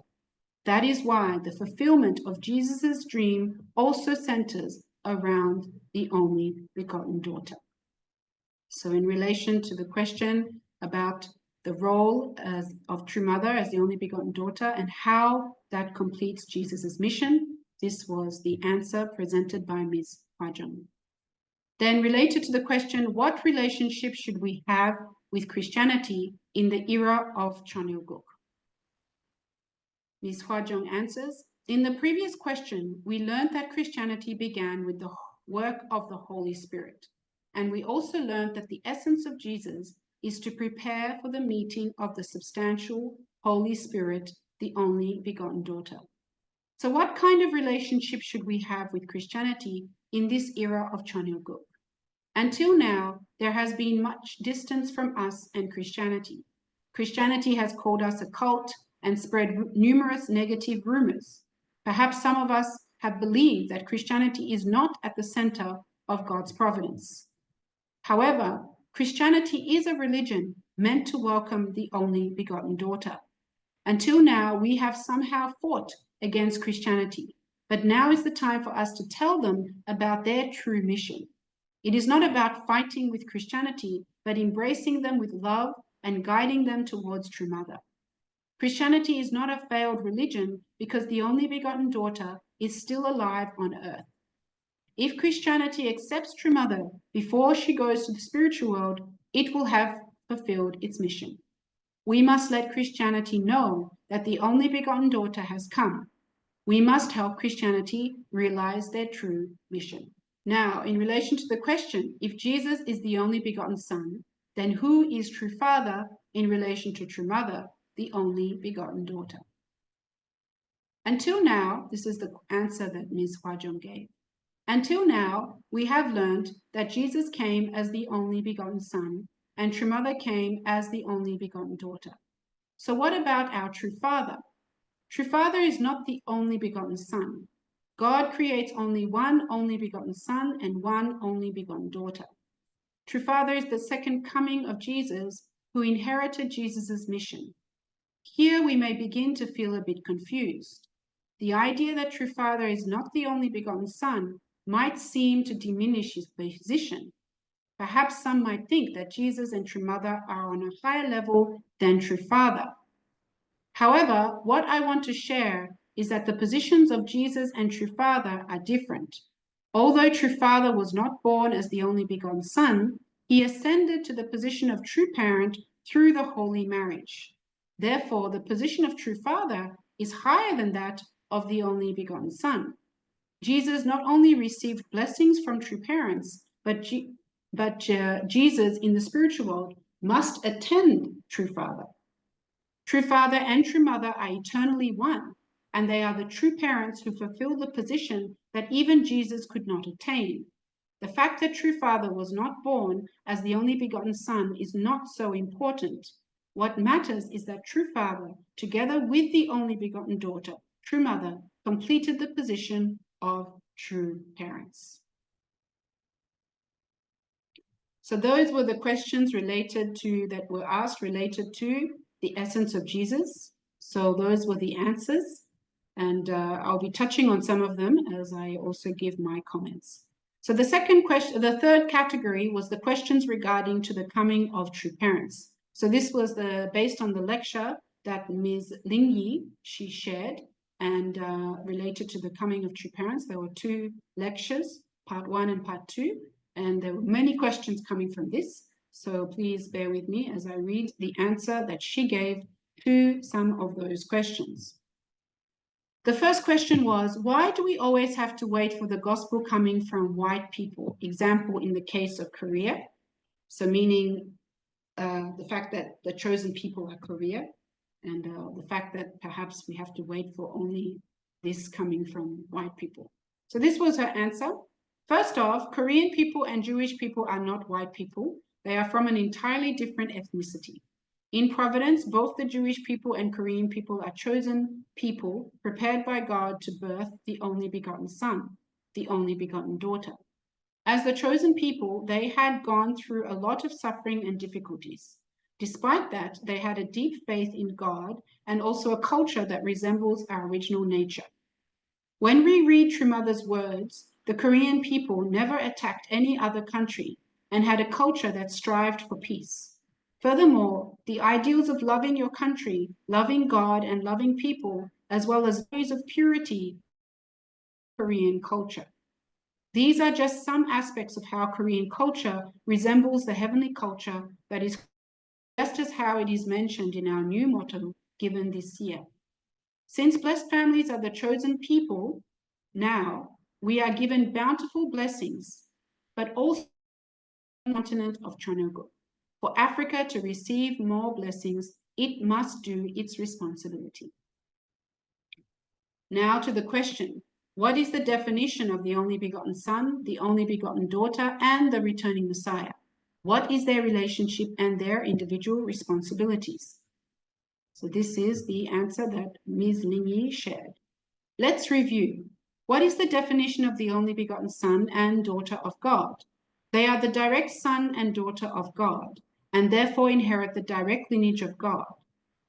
[SPEAKER 2] That is why the fulfillment of Jesus's dream also centers around the only begotten daughter. So in relation to the question about the role of True Mother as the only begotten daughter and how that completes Jesus's mission, this was the answer presented by Ms. Huajong. Then related to the question, what relationship should we have with Christianity in the era of Cheonilguk? Ms. Huajong answers, in the previous question, we learned that Christianity began with the work of the Holy Spirit. And we also learned that the essence of Jesus is to prepare for the meeting of the substantial Holy Spirit, the only begotten daughter. So what kind of relationship should we have with Christianity in this era of Cheonilguk? Until now, there has been much distance from us and Christianity. Christianity has called us a cult and spread numerous negative rumors. Perhaps some of us have believed that Christianity is not at the center of God's providence. However, Christianity is a religion meant to welcome the only begotten daughter. Until now, we have somehow fought against Christianity, but now is the time for us to tell them about their true mission. It is not about fighting with Christianity, but embracing them with love and guiding them towards True Mother. Christianity is not a failed religion because the only begotten daughter is still alive on earth. If Christianity accepts True Mother before she goes to the spiritual world, it will have fulfilled its mission. We must let Christianity know that the only begotten daughter has come. We must help Christianity realize their true mission. Now, in relation to the question, if Jesus is the only begotten Son, then who is True Father in relation to True Mother, the only begotten daughter? Until now, this is the answer that Ms. Huajong gave. Until now, we have learned that Jesus came as the only begotten Son, and True Mother came as the only begotten daughter. So what about our True Father? True Father is not the only begotten Son. God creates only one only begotten Son and one only begotten daughter. True Father is the second coming of Jesus, who inherited Jesus's mission. Here we may begin to feel a bit confused. the idea that true Father is not the only begotten Son might seem to diminish his position. Perhaps some might think that Jesus and true Mother are on a higher level than true Father. However, what I want to share is that the positions of Jesus and true Father are different. Although true Father was not born as the only begotten Son, he ascended to the position of true parent through the holy marriage. Therefore, the position of true Father is higher than that of the only begotten Son. Jesus not only received blessings from true parents, but Jesus in the spiritual world must attend true Father. True Father and true Mother are eternally one, and they are the true parents who fulfill the position that even Jesus could not attain. The fact that true Father was not born as the only begotten Son is not so important. What matters is that true Father, together with the only begotten daughter, true Mother, completed the position of true parents. So those were the questions that were asked related to the essence of Jesus. So those were the answers, and I'll be touching on some of them as I also give my comments. So the third category was the questions regarding to the coming of true parents. So this was based on the lecture that Ms. Ling Yi, she shared, and related to the coming of true parents. There were 2 lectures, part 1 and part 2, and there were many questions coming from this. So please bear with me as I read the answer that she gave to some of those questions. The first question was, why do we always have to wait for the gospel coming from white people? Example, in the case of Korea. So meaning the fact that the chosen people are Korea, and the fact that perhaps we have to wait for only this coming from white people. So this was her answer. First off, Korean people and Jewish people are not white people. They are from an entirely different ethnicity. In Providence, both the Jewish people and Korean people are chosen people prepared by God to birth the only begotten Son, the only begotten daughter. As the chosen people, they had gone through a lot of suffering and difficulties. Despite that, they had a deep faith in God and also a culture that resembles our original nature. When we read True Mother's words, the Korean people never attacked any other country and had a culture that strived for peace. Furthermore, the ideals of loving your country, loving God, and loving people, as well as values of purity, Korean culture. These are just some aspects of how Korean culture resembles the heavenly culture that is just as how it is mentioned in our new motto given this year. Since blessed families are the chosen people, now we are given bountiful blessings, but also the continent of Chonogo. For Africa to receive more blessings, it must do its responsibility. Now to the question, what is the definition of the only begotten Son, the only begotten daughter, and the returning Messiah? What is their relationship and their individual responsibilities? So this is the answer that Ms. Ling Yi shared. Let's review. What is the definition of the only begotten Son and daughter of God? They are the direct son and daughter of God, and therefore inherit the direct lineage of God.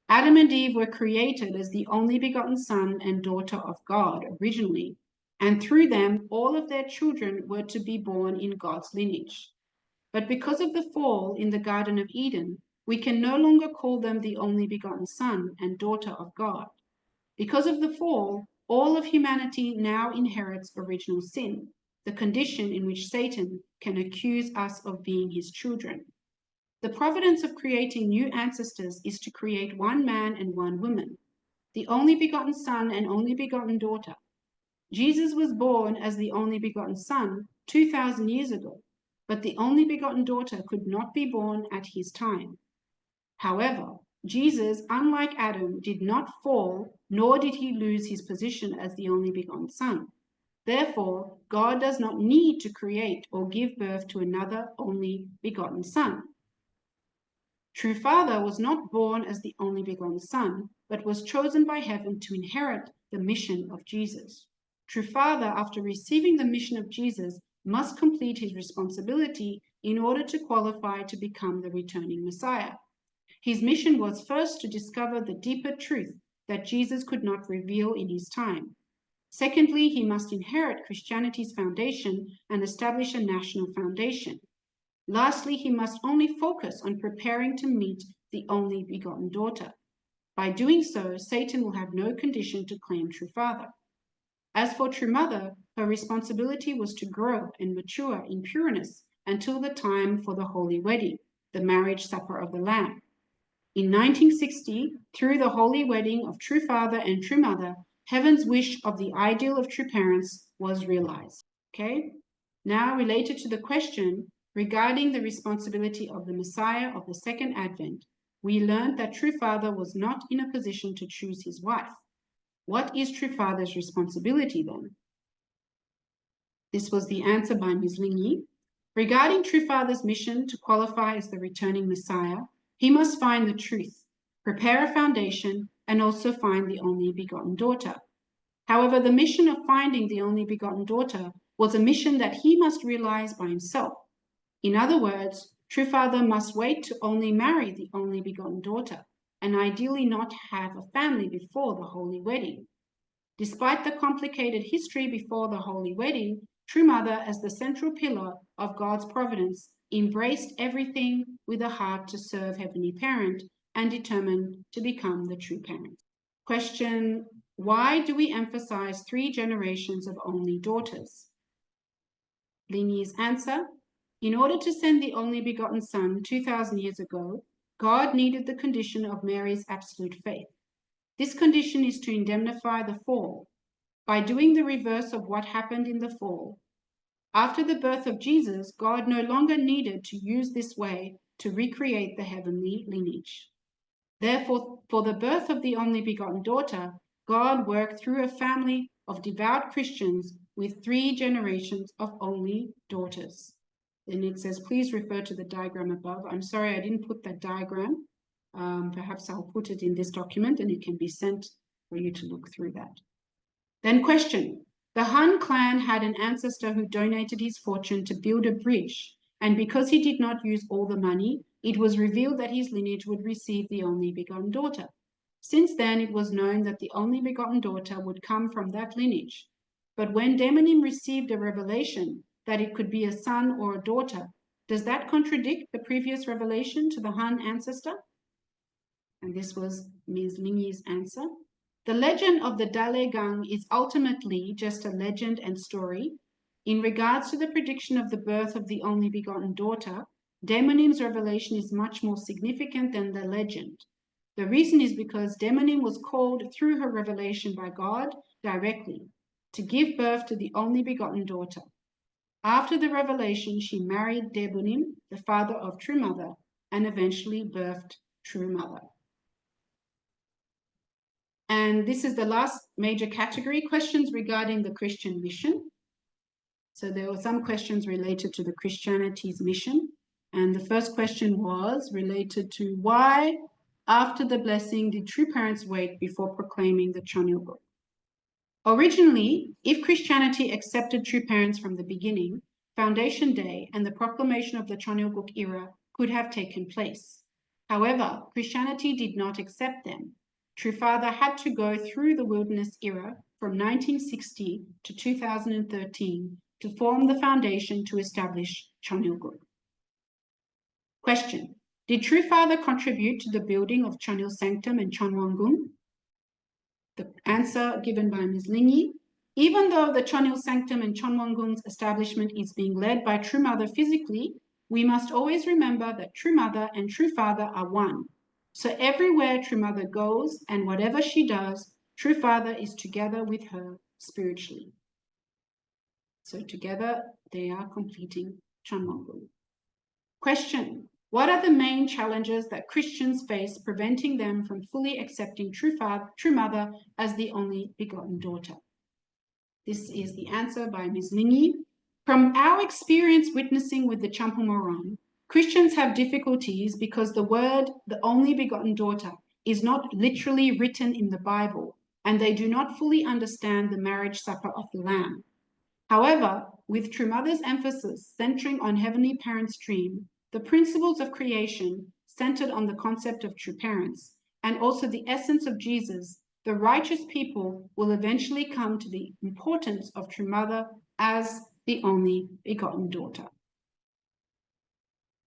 [SPEAKER 2] Adam and Eve were created as the only begotten son and daughter of God originally, and through them, all of their children were to be born in God's lineage. But because of the fall in the Garden of Eden, we can no longer call them the only begotten son and daughter of God. Because of the fall, all of humanity now inherits original sin, the condition in which Satan can accuse us of being his children. The providence of creating new ancestors is to create one man and one woman, the only begotten son and only begotten daughter. Jesus was born as the only begotten son 2,000 years ago, but the only begotten daughter could not be born at his time. However, Jesus, unlike Adam, did not fall, nor did he lose his position as the only begotten son. Therefore, God does not need to create or give birth to another only begotten son. True Father was not born as the only begotten Son, but was chosen by heaven to inherit the mission of Jesus. True Father, after receiving the mission of Jesus, must complete his responsibility in order to qualify to become the returning Messiah. His mission was first to discover the deeper truth that Jesus could not reveal in his time, Secondly, he must inherit Christianity's foundation and establish a national foundation. Lastly, he must only focus on preparing to meet the only begotten daughter. By doing so, Satan will have no condition to claim true father. As for true mother, her responsibility was to grow and mature in pureness until the time for the holy wedding, the marriage supper of the Lamb. In 1960, through the holy wedding of true father and true mother, heaven's wish of the ideal of true parents was realized. Okay? Now, related to the question regarding the responsibility of the Messiah of the Second Advent, we learned that true father was not in a position to choose his wife. What is true father's responsibility then? This was the answer by Ms. Lingy. Regarding true father's mission to qualify as the returning Messiah, he must find the truth, prepare a foundation, and also find the only begotten daughter. However, the mission of finding the only begotten daughter was a mission that he must realize by himself. In other words, true father must wait to only marry the only begotten daughter, and ideally not have a family before the holy wedding. Despite the complicated history before the holy wedding, true mother, as the central pillar of God's providence, embraced everything with a heart to serve Heavenly Parent and determined to become the true parent. Question: why do we emphasize 3 generations of only daughters? Lingy's answer: in order to send the only begotten Son 2,000 years ago, God needed the condition of Mary's absolute faith. This condition is to indemnify the fall. By doing the reverse of what happened in the fall, after the birth of Jesus, God no longer needed to use this way to recreate the heavenly lineage. Therefore, for the birth of the only begotten daughter, God worked through a family of devout Christians with 3 generations of only daughters. Then it says, please refer to the diagram above. I'm sorry I didn't put that diagram. Perhaps I'll put it in this document and it can be sent for you to look through that. Then question: the Han clan had an ancestor who donated his fortune to build a bridge, and because he did not use all the money, it was revealed that his lineage would receive the only begotten daughter. Since then, it was known that the only begotten daughter would come from that lineage. But when Demonim received a revelation that it could be a son or a daughter, does that contradict the previous revelation to the Han ancestor? And this was Ms. Lingy's answer. The legend of the Dale Gang is ultimately just a legend and story. In regards to the prediction of the birth of the only begotten daughter, Demonim's revelation is much more significant than the legend. The reason is because Demonim was called through her revelation by God directly to give birth to the only begotten daughter. After the revelation, she married Demonim, the father of True Mother, and eventually birthed True Mother. And this is the last major category, questions regarding the Christian mission. So there were some questions related to the Christianity's mission. And the first question was related to why, after the blessing, did true parents wait before proclaiming the Chonilguk? Originally, if Christianity accepted true parents from the beginning, Foundation Day and the proclamation of the Chonilguk era could have taken place. However, Christianity did not accept them. True Father had to go through the wilderness era from 1960 to 2013 to form the foundation to establish Chonilguk. Question: did True Father contribute to the building of Chonil Sanctum and Chonwangun? The answer given by Ms. Lingy: even though the Chonil Sanctum and Chonwangun's establishment is being led by True Mother physically, we must always remember that True Mother and True Father are one. So everywhere True Mother goes and whatever she does, True Father is together with her spiritually. So together they are completing Chonwangun. Question: what are the main challenges that Christians face preventing them from fully accepting True Mother as the only begotten daughter? This is the answer by Ms. Lingy. From our experience witnessing with the Champu Moran, Christians have difficulties because the word, the only begotten daughter, is not literally written in the Bible, and they do not fully understand the marriage supper of the Lamb. However, with True Mother's emphasis centering on Heavenly Parents' dream, the principles of creation centered on the concept of true parents, and also the essence of Jesus, the righteous people will eventually come to the importance of true mother as the only begotten daughter.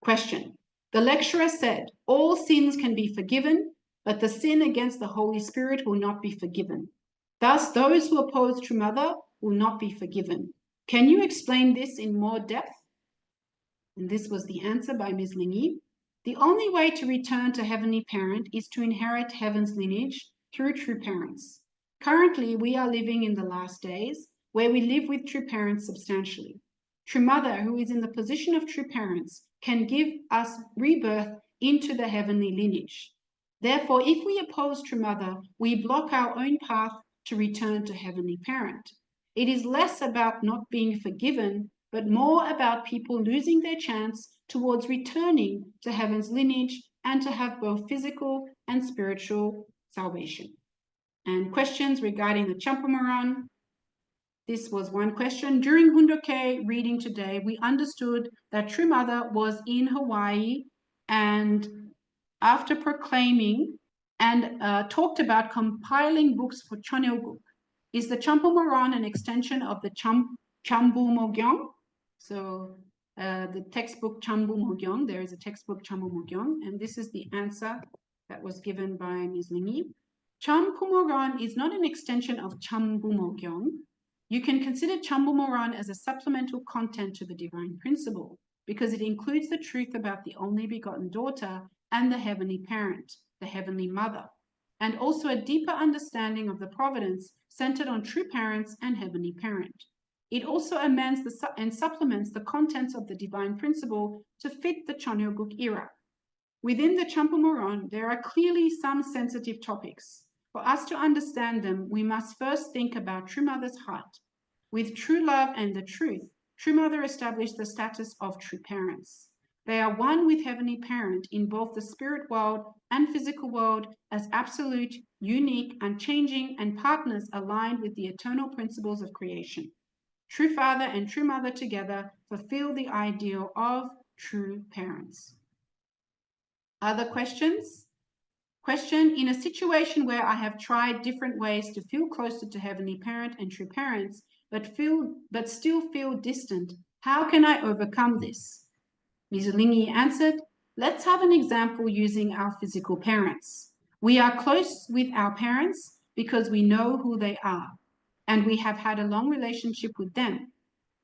[SPEAKER 2] Question. The lecturer said, all sins can be forgiven, but the sin against the Holy Spirit will not be forgiven. Thus, those who oppose true mother will not be forgiven. Can you explain this in more depth? And this was the answer by Ms. Lingy. The only way to return to Heavenly Parent is to inherit heaven's lineage through true parents. Currently, we are living in the last days where we live with true parents substantially. True mother, who is in the position of true parents, can give us rebirth into the heavenly lineage. Therefore, if we oppose true mother, we block our own path to return to Heavenly Parent. It is less about not being forgiven, but more about people losing their chance towards returning to heaven's lineage and to have both physical and spiritual salvation. And questions regarding the Champamoran. This was one question. During Hundoke reading today, we understood that True Mother was in Hawaii, and after proclaiming and talked about compiling books for Choneoguk. Is the Champamoran an extension of the Chambu Mogyong? So the textbook Chambu Mogyong, there is a textbook Chambu Mogyong, and this is the answer that was given by Ms. Lingy. Champumoran is not an extension of Chambu Mogyong. You can consider Chambumoran as a supplemental content to the divine principle because it includes the truth about the only begotten daughter and the heavenly parent, the heavenly mother, and also a deeper understanding of the providence centered on true parents and heavenly parent. It also amends and supplements the contents of the divine principle to fit the Choneoguk era. Within the Champamoran, there are clearly some sensitive topics. For us to understand them, we must first think about True Mother's heart. With true love and the truth, True Mother established the status of true parents. They are one with Heavenly Parent in both the spirit world and physical world as absolute, unique, unchanging, and partners aligned with the eternal principles of creation. True Father and True Mother together fulfill the ideal of true parents. Other questions? Question, in a situation where I have tried different ways to feel closer to Heavenly Parent and true parents, but still feel distant, how can I overcome this? Ms. Lingy answered, let's have an example using our physical parents. We are close with our parents because we know who they are, and we have had a long relationship with them.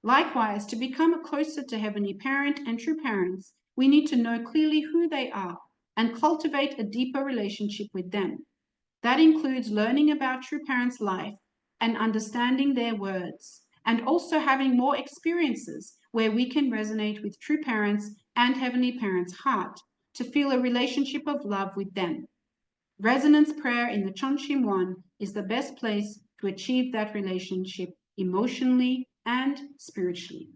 [SPEAKER 2] Likewise, to become closer to Heavenly Parent and true parents, we need to know clearly who they are and cultivate a deeper relationship with them. That includes learning about true parents' life and understanding their words, and also having more experiences where we can resonate with true parents and Heavenly Parents' heart to feel a relationship of love with them. Resonance prayer in the Chonshim One is the best place to achieve that relationship emotionally and spiritually.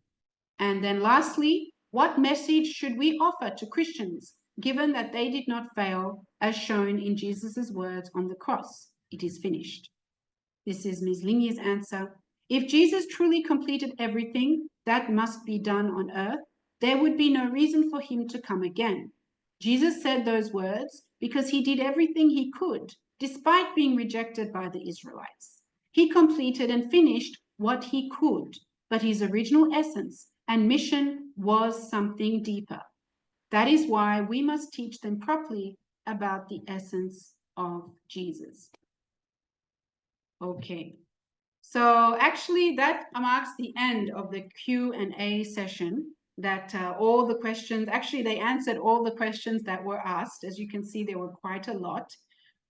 [SPEAKER 2] And then lastly, what message should we offer to Christians given that they did not fail as shown in Jesus' words on the cross? It is finished. This is Ms. Lingy's answer. If Jesus truly completed everything that must be done on earth, there would be no reason for him to come again. Jesus said those words because he did everything he could, despite being rejected by the Israelites. He completed and finished what he could, but his original essence and mission was something deeper. That is why we must teach them properly about the essence of Jesus. Okay, so actually that marks the end of the Q&A session. That all the questions, actually they answered all the questions that were asked. As you can see, there were quite a lot.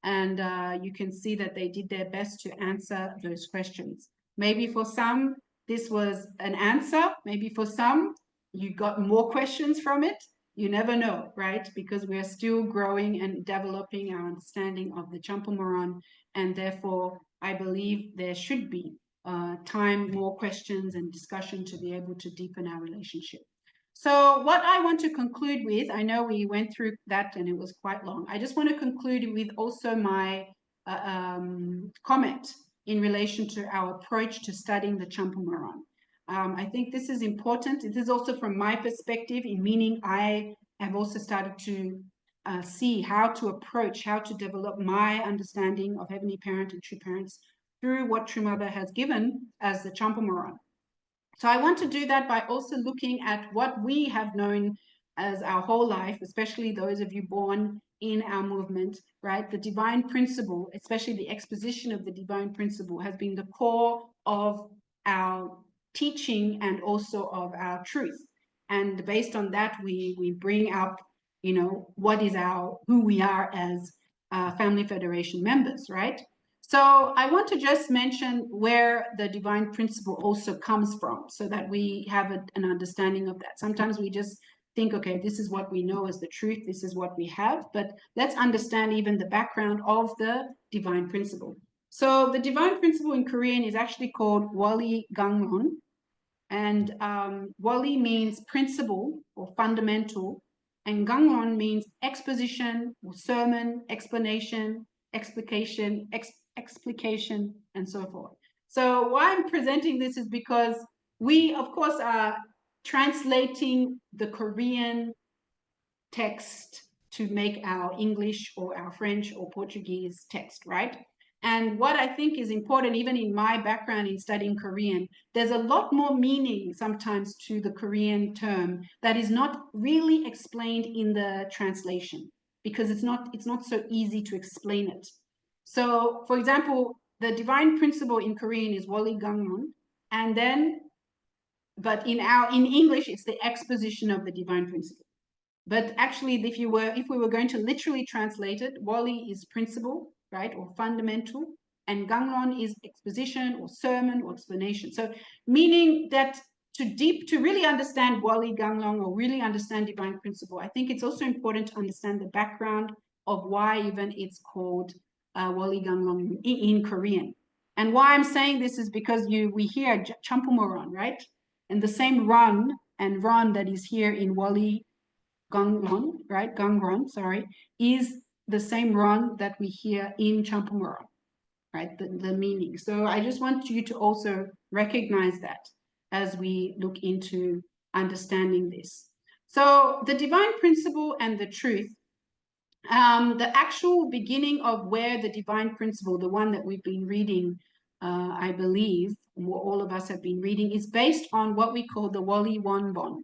[SPEAKER 2] And you can see that they did their best to answer those questions. Maybe for some, this was an answer. Maybe for some, you got more questions from it. You never know, right? Because we are still growing and developing our understanding of the Champamoran. And therefore, I believe there should be time, more questions and discussion to be able to deepen our relationship. So what I want to conclude with, I know we went through that and it was quite long. I just want to conclude with also my comment in relation to our approach to studying the Champamoran. I think this is important. It is also from my perspective, in meaning I have also started to see how to approach, how to develop my understanding of Heavenly Parent and True Parents through what True Mother has given as the Champa Moran. So I want to do that by also looking at what we have known as our whole life, especially those of you born in our movement, right? The divine principle, especially the exposition of the divine principle, has been the core of our teaching and also of our truth. And based on that, we bring up, you know, what is who we are as Family Federation members, right? So I want to just mention where the divine principle also comes from so that we have an understanding of that. Sometimes we just think, okay, this is what we know as the truth, this is what we have, but let's understand even the background of the divine principle. So the divine principle in Korean is actually called Wali Gangron, and Wali means principle or fundamental, and Gangron means exposition or sermon, explanation, explication, and so forth. So why I'm presenting this is because we, of course, are translating the Korean text to make our English or our French or Portuguese text, right? And what I think is important, even in my background in studying Korean, there's a lot more meaning sometimes to the Korean term that is not really explained in the translation because it's not so easy to explain it. So, for example, the divine principle in Korean is Wali Gangron, and then, but in English, it's the exposition of the divine principle. But actually, if we were going to literally translate it, Wali is principle, right, or fundamental, and Gangron is exposition or sermon or explanation. So meaning that to really understand Wali Gangron or really understand divine principle, I think it's also important to understand the background of why even it's called Wali Gangron in Korean. And why I'm saying this is because we hear Champumoron, right? And the same run that is here in Wali Gangron, right? Gangron, sorry, is the same run that we hear in Champumoron, right? The meaning. So I just want you to also recognize that as we look into understanding this. So the divine principle and the truth, the actual beginning of where the divine principle, the one that we've been reading, I believe, what all of us have been reading, is based on what we call the Wali Wonbon.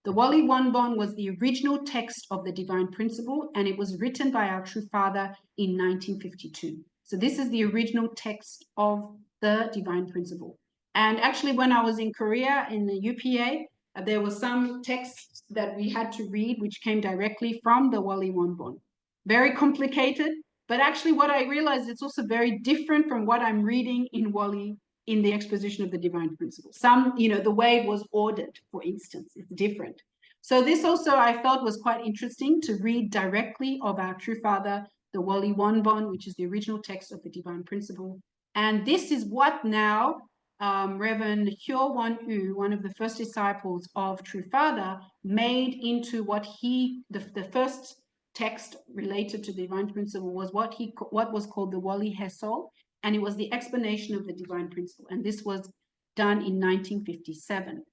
[SPEAKER 2] The Wali Wonbon was the original text of the divine principle, and it was written by our True Father in 1952. So this is the original text of the divine principle. And actually, when I was in Korea in the UPA, there were some texts that we had to read which came directly from the Wali Wonbon. Very complicated, but actually what I realized, it's also very different from what I'm reading in Wali in the exposition of the divine principle. Some, you know, the way it was ordered, for instance, it's different. So this also I felt was quite interesting to read directly of our True Father, the Wali Wonbon, which is the original text of the divine principle. And this is what now Reverend Hyo Won-woo, one of the first disciples of True Father, made into what the first text related to the divine principle was what was called the Wali Hesol, and it was the explanation of the divine principle. And this was done in 1957.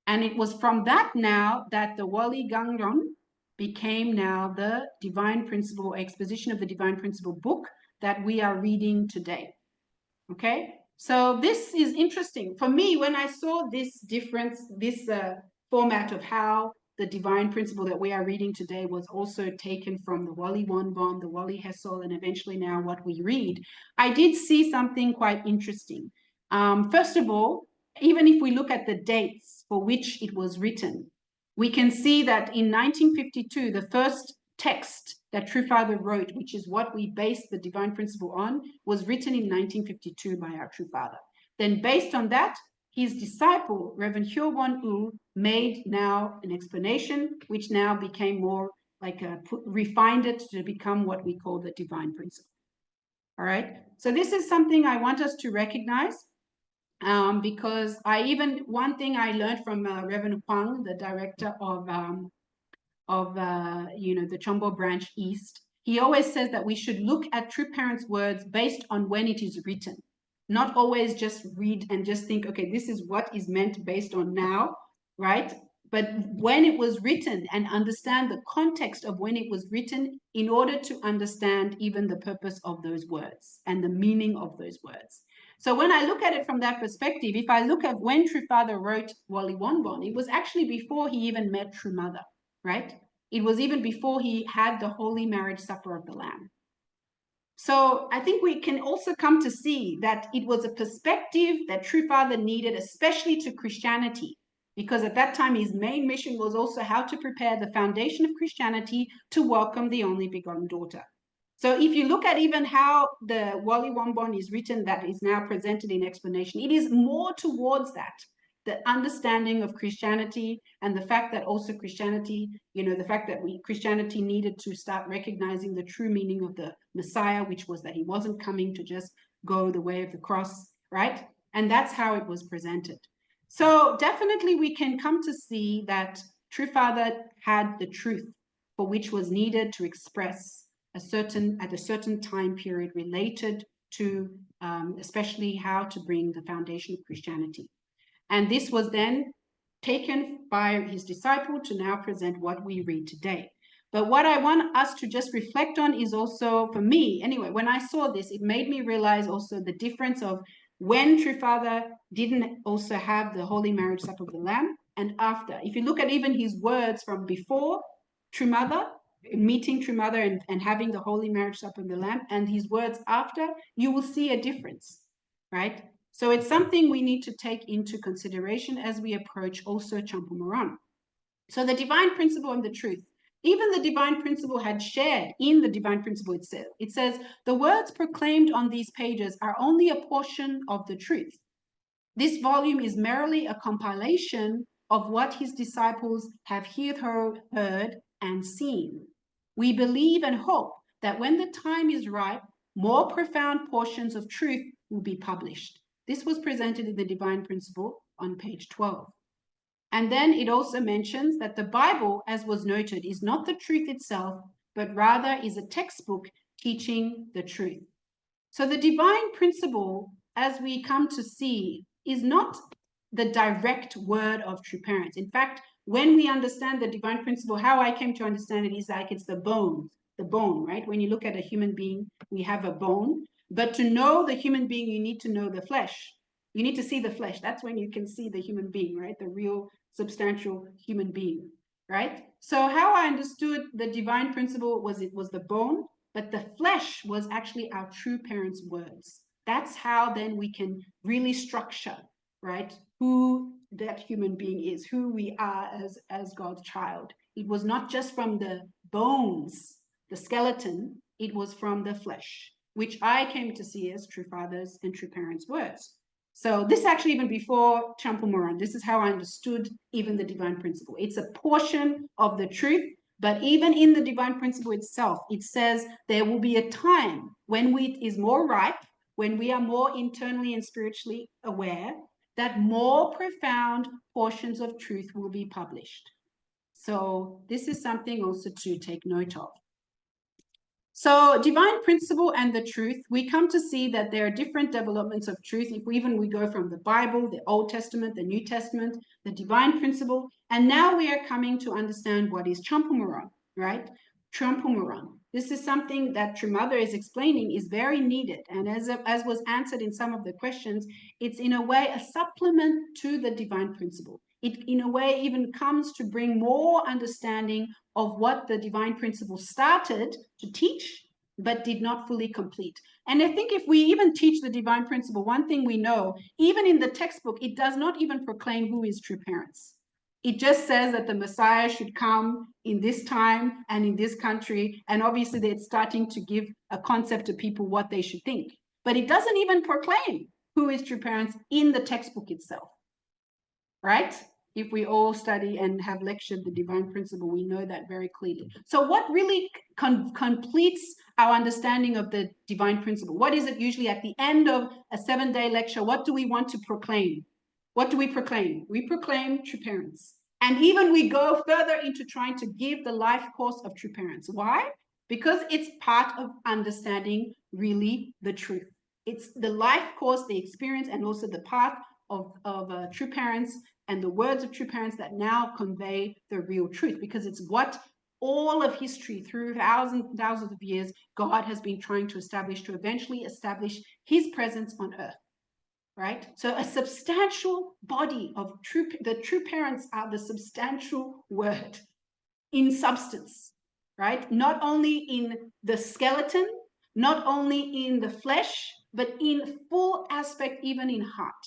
[SPEAKER 2] And it was from that now that the Wali Gangron became now the divine principle, exposition of the divine principle book that we are reading today. Okay, so this is interesting. For me, when I saw this difference, this format of how the divine principle that we are reading today was also taken from the Wali Wonbon, the Wali Hesol, and eventually now what we read, I did see something quite interesting. First of all, even if we look at the dates for which it was written, we can see that in 1952, the first text that True Father wrote, which is what we base the divine principle on, was written in 1952 by our True Father. Then based on that, his disciple, Reverend Hyo Won-woo, made now an explanation, which now became more like refined it to become what we call the divine principle. All right, so this is something I want us to recognize because one thing I learned from Reverend Hwang, the director of the Chombo Branch East, he always says that we should look at True Parents' words based on when it is written, not always just read and just think, okay, this is what is meant based on now, right? but when it was written, and understand the context of when it was written in order to understand even the purpose of those words and the meaning of those words. So when I look at it from that perspective, if I look at when True Father wrote Wali Wonbon, it was actually before he even met True Mother, right? It was even before he had the Holy Marriage Supper of the Lamb. So I think we can also come to see that it was a perspective that True Father needed, especially to Christianity, because at that time his main mission was also how to prepare the foundation of Christianity to welcome the only begotten daughter. So if you look at even how the Wali Wonbon is written, that is now presented in explanation, it is more towards that, the understanding of Christianity, and the fact that also Christianity, the fact that Christianity needed to start recognizing the true meaning of the Messiah, which was that he wasn't coming to just go the way of the cross, right? And that's how it was presented. So definitely we can come to see that True Father had the truth for which was needed to express at a certain time period related to especially how to bring the foundation of Christianity. And this was then taken by his disciple to now present what we read today. But what I want us to just reflect on is also, for me anyway, when I saw this, it made me realize also the difference of when True Father didn't also have the Holy Marriage Supper of the Lamb and after. If you look at even his words from before True Mother, meeting True Mother and having the Holy Marriage Supper of the Lamb, and his words after, you will see a difference, right? So it's something we need to take into consideration as we approach also Champa Moran. So the divine principle and the truth. Even the divine principle had shared in the divine principle itself. It says, the words proclaimed on these pages are only a portion of the truth. This volume is merely a compilation of what his disciples have hitherto heard and seen. We believe and hope that when the time is ripe, more profound portions of truth will be published. This was presented in the Divine Principle on page 12. And then it also mentions that the Bible, as was noted, is not the truth itself, but rather is a textbook teaching the truth. So the Divine Principle, as we come to see, is not the direct word of true parents. In fact, when we understand the Divine Principle, how I came to understand it is like it's the bone, right? When you look at a human being, we have a bone. But to know the human being, you need to know the flesh. You need to see the flesh. That's when you can see the human being, right? The real substantial human being, right? So how I understood the Divine Principle was it was the bone, but the flesh was actually our true parents' words. That's how then we can really structure, right, who that human being is, who we are as God's child. It was not just from the bones, the skeleton, it was from the flesh, which I came to see as True Father's and True Parents' words. So this actually even before Champa Moran, this is how I understood even the Divine Principle. It's a portion of the truth, but even in the Divine Principle itself, it says there will be a time when wheat is more ripe, when we are more internally and spiritually aware, that more profound portions of truth will be published. So this is something also to take note of. So divine principle and the truth, we come to see that there are different developments of truth. If we go from the Bible, the Old Testament, the New Testament, the divine principle, and now we are coming to understand what is Champa Moran, right? Champa Moran. This is something that True Mother is explaining is very needed. And as was answered in some of the questions, it's in a way a supplement to the divine principle. It in a way even comes to bring more understanding of what the divine principle started to teach, but did not fully complete. And I think if we even teach the divine principle, one thing we know, even in the textbook, it does not even proclaim who is true parents. It just says that the Messiah should come in this time and in this country. And obviously they're starting to give a concept to people what they should think. But it doesn't even proclaim who is true parents in the textbook itself, right? If we all study and have lectured the divine principle, we know that very clearly. So what really completes our understanding of the divine principle? What is it usually at the end of a 7-day lecture? What do we want to proclaim? What do we proclaim? We proclaim true parents. And even we go further into trying to give the life course of true parents. Why? Because it's part of understanding really the truth. It's the life course, the experience, and also the path of true parents and the words of true parents that now convey the real truth, because it's what all of history through thousands of years, God has been trying to establish, to eventually establish his presence on earth, right? So a substantial body of the true parents are the substantial word in substance, right? Not only in the skeleton, not only in the flesh, but in full aspect, even in heart,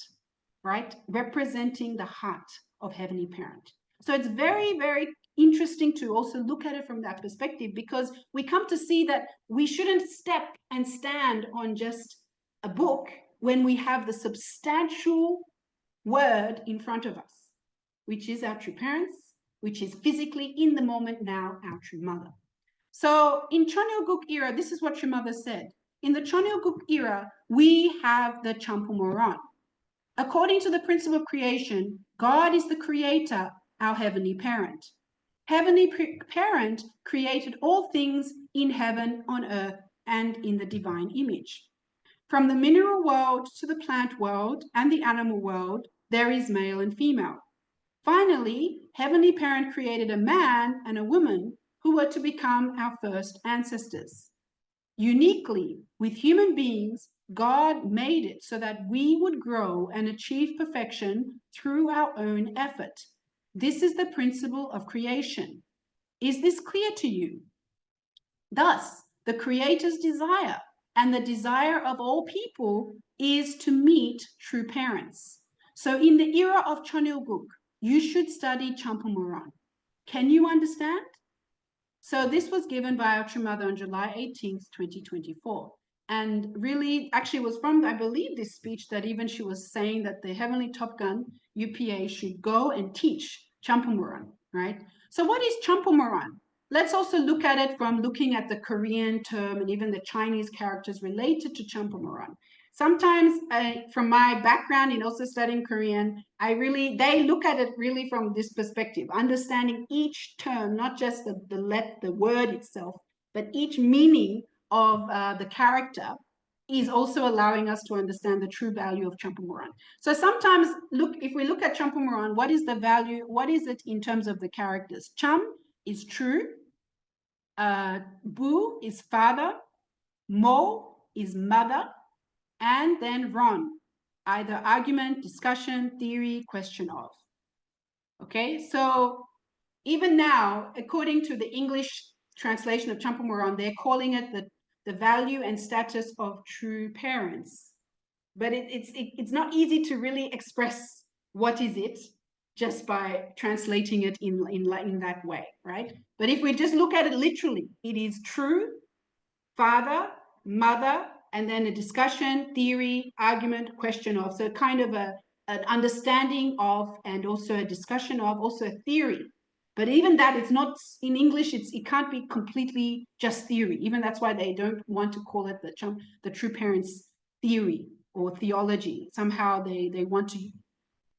[SPEAKER 2] right? Representing the heart of Heavenly Parent. So it's very, very interesting to also look at it from that perspective, because we come to see that we shouldn't step and stand on just a book when we have the substantial word in front of us, which is our true parents, which is physically in the moment now our true mother. So in Chonyeolguk era, this is what your mother said. In the Chonyeolguk era, we have the Champumoran. According to the principle of creation, God is the creator, our heavenly parent. Heavenly parent created all things in heaven, on earth, and in the divine image. From the mineral world to the plant world and the animal world, there is male and female. Finally, Heavenly Parent created a man and a woman who were to become our first ancestors. Uniquely, with human beings, God made it so that we would grow and achieve perfection through our own effort. This is the principle of creation. Is this clear to you? Thus, the Creator's desire and the desire of all people is to meet true parents. So in the era of Chonyeolguk, you should study Champumoran. Can you understand? So this was given by our true mother on July 18th, 2024. And really, actually it was from, I believe, this speech that even she was saying that the Heavenly Top Gun, UPA, should go and teach Champumoran, right? So what is Champumoran? Let's also look at it from looking at the Korean term and even the Chinese characters related to Champumoran. Sometimes from my background in also studying Korean, they look at it really from this perspective, understanding each term, not just the word itself, but each meaning of the character is also allowing us to understand the true value of Champumoran. So sometimes if we look at Champumoran, what is the value? What is it in terms of the characters? Cham is true. Bu is father. Mo is mother. And then Ron, either argument, discussion, theory, question of. Okay, so even now, according to the English translation of Champumoran, they're calling it the value and status of true parents. But it's not easy to really express what is it just by translating it in that way, right? But if we just look at it literally, it is true, father, mother, and then a discussion, theory, argument, question of. So kind of an understanding of, and also a discussion of, also a theory. But even that, it's not in English, it can't be completely just theory. Even that's why they don't want to call it the true parents theory or theology. Somehow they want to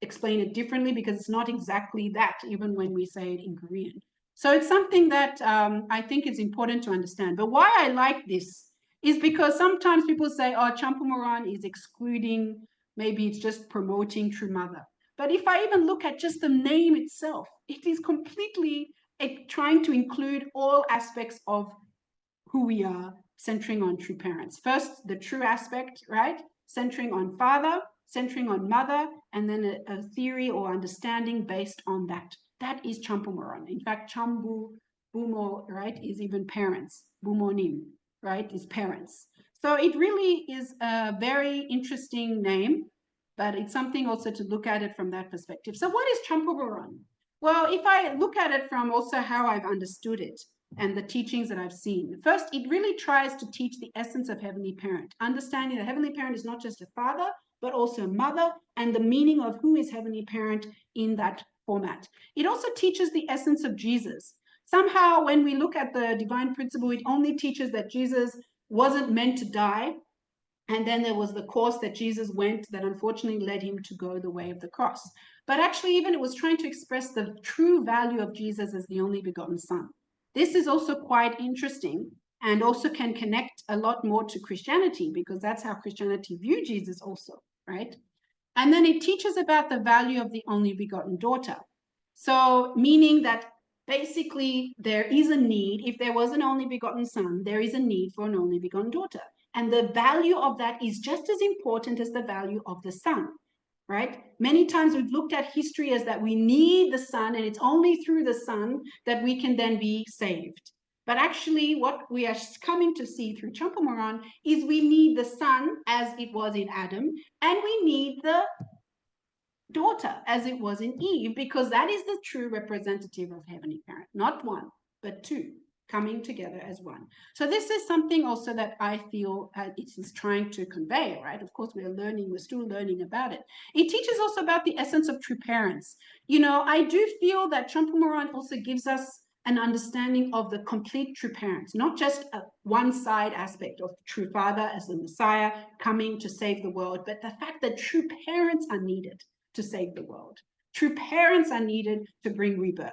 [SPEAKER 2] explain it differently because it's not exactly that, even when we say it in Korean. So it's something that I think is important to understand. But why I like this is because sometimes people say, oh, Champumoran is excluding, maybe it's just promoting true mother. But if I even look at just the name itself, it is completely trying to include all aspects of who we are, centering on true parents. First, the true aspect, right? Centering on father, centering on mother, and then a theory or understanding based on that. That is Champumoran. In fact, Chambu, Bumo, right, is even parents. Bumonim, right, is parents. So it really is a very interesting name, but it's something also to look at it from that perspective. So what is Champumoran? Well, if I look at it from also how I've understood it and the teachings that I've seen, first, it really tries to teach the essence of Heavenly Parent, understanding that Heavenly Parent is not just a father, but also a mother, and the meaning of who is Heavenly Parent in that format. It also teaches the essence of Jesus. Somehow, when we look at the divine principle, it only teaches that Jesus wasn't meant to die, and then there was the course that Jesus went that unfortunately led him to go the way of the cross. But actually, even it was trying to express the true value of Jesus as the only begotten Son. This is also quite interesting and also can connect a lot more to Christianity, because that's how Christianity view Jesus also, right? And then it teaches about the value of the only begotten daughter. So meaning that basically there is a need, if there was an only begotten son, there is a need for an only begotten daughter. And the value of that is just as important as the value of the son, right? Many times we've looked at history as that we need the son, and it's only through the son that we can then be saved. But actually what we are coming to see through Champamoran is we need the son as it was in Adam, and we need the daughter as it was in Eve, because that is the true representative of Heavenly Parent, not one, but two, coming together as one. So this is something also that I feel it is trying to convey, right? Of course, we're still learning about it. It teaches also about the essence of true parents. You know, I do feel that Champamoran also gives us an understanding of the complete true parents, not just a one-side aspect of true father as the Messiah coming to save the world, but the fact that true parents are needed to save the world. True parents are needed to bring rebirth.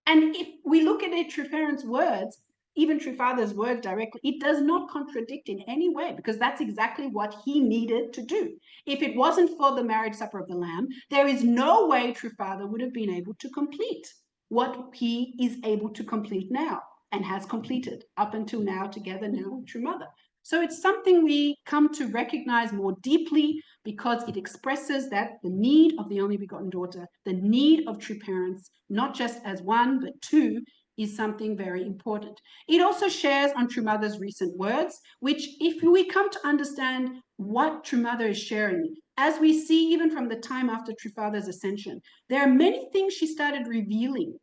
[SPEAKER 2] And if we look at it, true parents' words, even true father's words directly, it does not contradict in any way, because that's exactly what he needed to do. If it wasn't for the marriage supper of the Lamb, there is no way true father would have been able to complete what he is able to complete now and has completed up until now, together now with true mother. So it's something we come to recognize more deeply, because it expresses that the need of the only begotten daughter, the need of true parents, not just as one, but two, is something very important. It also shares on True Mother's recent words, which if we come to understand what True Mother is sharing, as we see even from the time after True Father's ascension, there are many things she started revealing.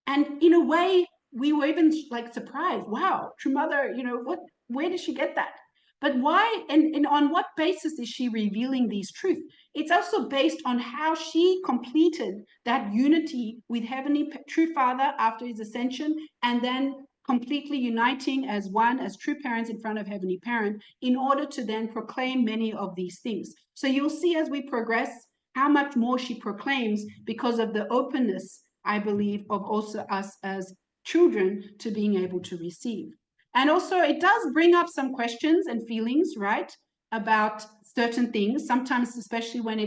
[SPEAKER 2] And in a way, we were even like surprised, wow, True Mother, you know, where did she get that? But why and on what basis is she revealing these truths? It's also based on how she completed that unity with Heavenly True Father after his ascension, and then completely uniting as one, as true parents in front of Heavenly Parent, in order to then proclaim many of these things. So you'll see as we progress how much more she proclaims, because of the openness, I believe, of also us as children to being able to receive. And also it does bring up some questions and feelings, right, about certain things, sometimes especially when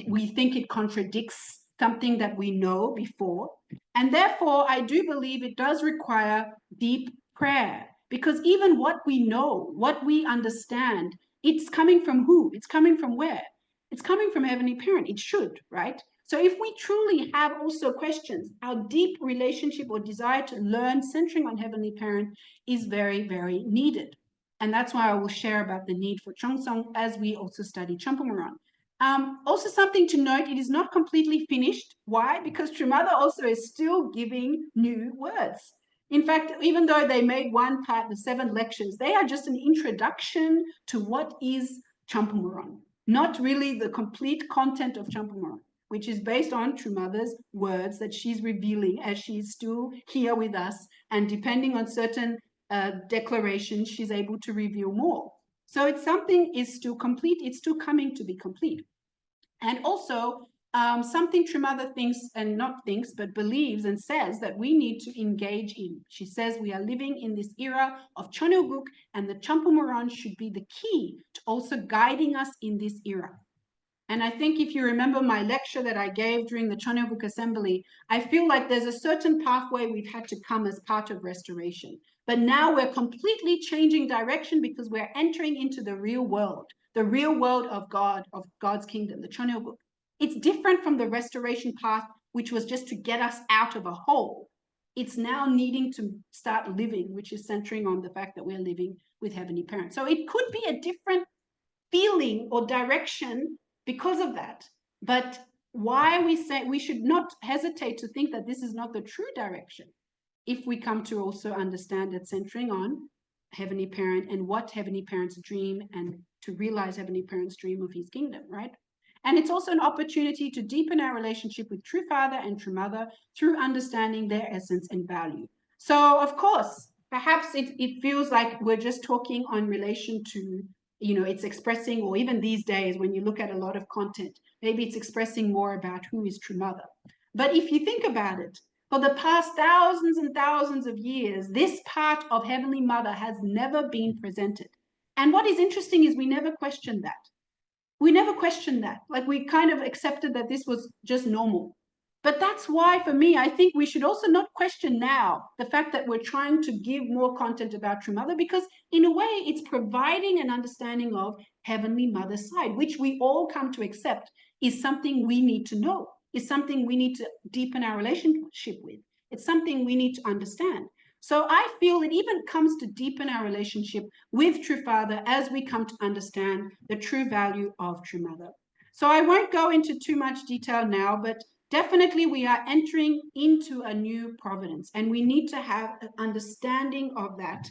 [SPEAKER 2] we think it contradicts something that we know before. And therefore, I do believe it does require deep prayer, because even what we know, what we understand, it's coming from who? It's coming from where? It's coming from Heavenly Parent. It should, right? So if we truly have also questions, our deep relationship or desire to learn centering on Heavenly Parent is very, very needed. And that's why I will share about the need for Chongsong as we also study Champamoran. Also something to note, it is not completely finished. Why? Because True Mother also is still giving new words. In fact, even though they made one part, the 7 lectures, they are just an introduction to what is Champamoran, not really the complete content of Champamoran, which is based on True Mother's words that she's revealing as she's still here with us. And depending on certain declarations, she's able to reveal more. So it's something is still complete. It's still coming to be complete. And also something True Mother thinks, and not thinks, but believes and says that we need to engage in. She says we are living in this era of Chonoguk, and the Champamoran should be the key to also guiding us in this era. And I think if you remember my lecture that I gave during the Chonoguk Assembly, I feel like there's a certain pathway we've had to come as part of restoration. But now we're completely changing direction, because we're entering into the real world of God, of God's kingdom, the Chonoguk. It's different from the restoration path, which was just to get us out of a hole. It's now needing to start living, which is centering on the fact that we're living with Heavenly Parent. So it could be a different feeling or direction because of that. But why we say we should not hesitate to think that this is not the true direction, if we come to also understand it centering on Heavenly Parent and what Heavenly Parent's dream, and to realize Heavenly Parent's dream of his kingdom, right? And it's also an opportunity to deepen our relationship with True Father and True Mother through understanding their essence and value. So of course, perhaps it feels like we're just talking on relation to, you know, it's expressing, or even these days when you look at a lot of content, maybe it's expressing more about who is True Mother. But if you think about it, for the past thousands and thousands of years, this part of Heavenly Mother has never been presented. And what is interesting is we never question that. We never questioned that. Like, we kind of accepted that this was just normal. But that's why, for me, I think we should also not question now the fact that we're trying to give more content about True Mother, because in a way, it's providing an understanding of Heavenly Mother's side, which we all come to accept is something we need to know, is something we need to deepen our relationship with. It's something we need to understand. So I feel it even comes to deepen our relationship with True Father as we come to understand the true value of True Mother. So I won't go into too much detail now, but definitely we are entering into a new providence, and we need to have an understanding of that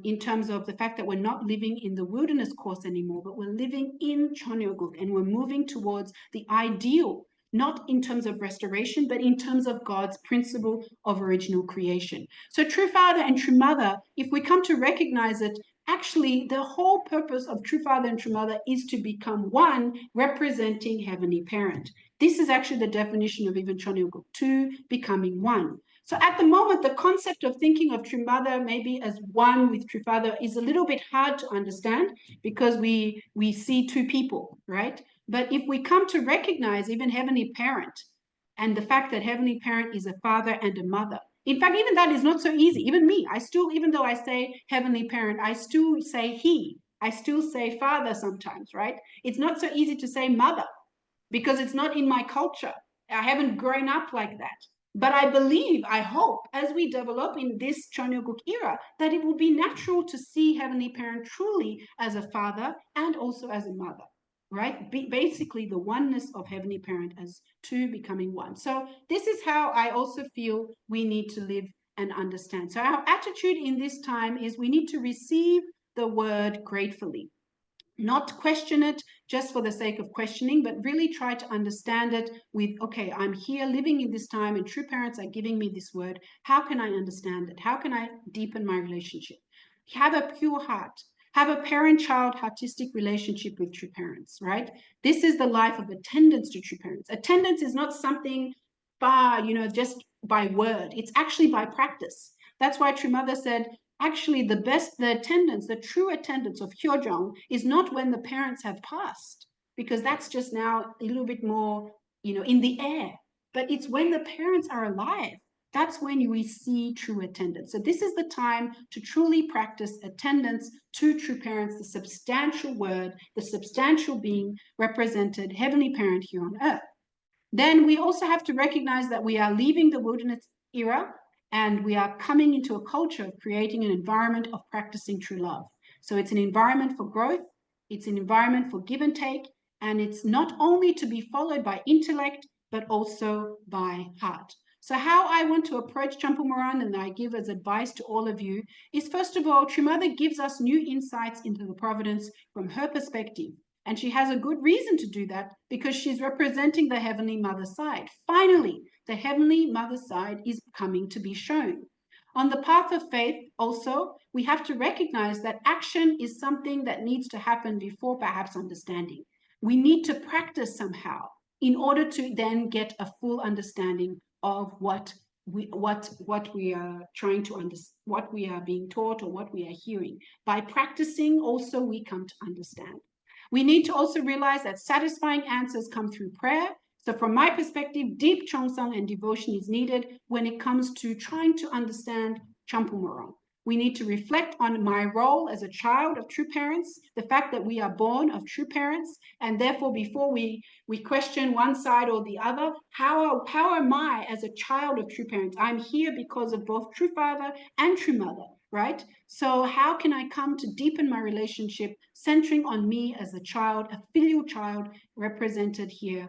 [SPEAKER 2] in terms of the fact that we're not living in the wilderness course anymore, but we're living in Chonyogut, and we're moving towards the ideal, not in terms of restoration, but in terms of God's principle of original creation. So True Father and True Mother, if we come to recognize it, actually the whole purpose of True Father and True Mother is to become one, representing Heavenly Parent. This is actually the definition of even Chonyogut, two becoming one. So at the moment, the concept of thinking of True Mother maybe as one with True Father is a little bit hard to understand, because we see two people, right? But if we come to recognize even Heavenly Parent and the fact that Heavenly Parent is a father and a mother, in fact, even that is not so easy. Even me, I still, even though I say Heavenly Parent, I still say he, I still say father sometimes, right? It's not so easy to say mother because it's not in my culture. I haven't grown up like that. But I believe, I hope, as we develop in this Chonyogut era, that it will be natural to see Heavenly Parent truly as a father and also as a mother, right? Basically, the oneness of Heavenly Parent as two becoming one. So this is how I also feel we need to live and understand. So our attitude in this time is we need to receive the word gratefully, not question it just for the sake of questioning, but really try to understand it with, okay, I'm here living in this time and True Parents are giving me this word. How can I understand it? How can I deepen my relationship? Have a pure heart. Have a parent-child heartistic relationship with True Parents, right? This is the life of attendance to True Parents. Attendance is not something just by word. It's actually by practice. That's why True Mother said, actually, the true attendance of Hyojong is not when the parents have passed, because that's just now a little bit more, in the air. But it's when the parents are alive. That's when we see true attendance. So this is the time to truly practice attendance to True Parents, the substantial word, the substantial being represented, Heavenly Parent here on earth. Then we also have to recognize that we are leaving the wilderness era, and we are coming into a culture of creating an environment of practicing true love. So it's an environment for growth, it's an environment for give and take, and it's not only to be followed by intellect, but also by heart. So how I want to approach Champu Moran, and I give as advice to all of you, is first of all, True Mother gives us new insights into the providence from her perspective. And she has a good reason to do that, because she's representing the Heavenly Mother side. Finally, the Heavenly Mother side is coming to be shown. On the path of faith, also, we have to recognize that action is something that needs to happen before perhaps understanding. We need to practice somehow in order to then get a full understanding of what we are trying to understand, what we are being taught or what we are hearing. By practicing, also, we come to understand. We need to also realize that satisfying answers come through prayer. So from my perspective, deep chongsang and devotion is needed when it comes to trying to understand Champu Moran. We need to reflect on my role as a child of True Parents, the fact that we are born of True Parents, and therefore before we question one side or the other, how am I as a child of True Parents? I'm here because of both True Father and True Mother, right? So how can I come to deepen my relationship, centering on me as a child, a filial child represented here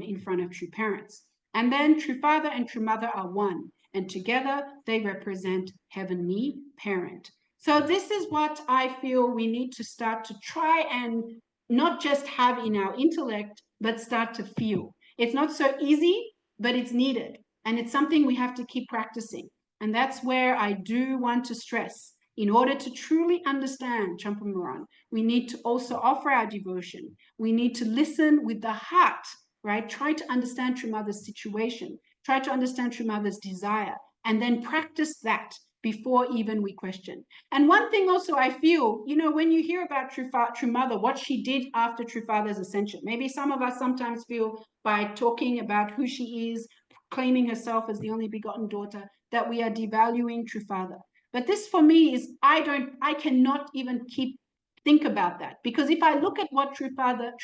[SPEAKER 2] in front of True Parents? And then True Father and True Mother are one, and together they represent Heavenly Parent. So this is what I feel we need to start to try and not just have in our intellect, but start to feel. It's not so easy, but it's needed. And it's something we have to keep practicing. And that's where I do want to stress, in order to truly understand Champu Moran, we need to also offer our devotion. We need to listen with the heart, right? Try to understand True Mother's situation. Try to understand True Mother's desire, and then practice that before even we question. And one thing also I feel, you know, when you hear about True Mother, what she did after True Father's ascension, maybe some of us sometimes feel by talking about who she is, claiming herself as the only begotten daughter, that we are devaluing True Father. But this for me is, I cannot even think about that, because if I look at what True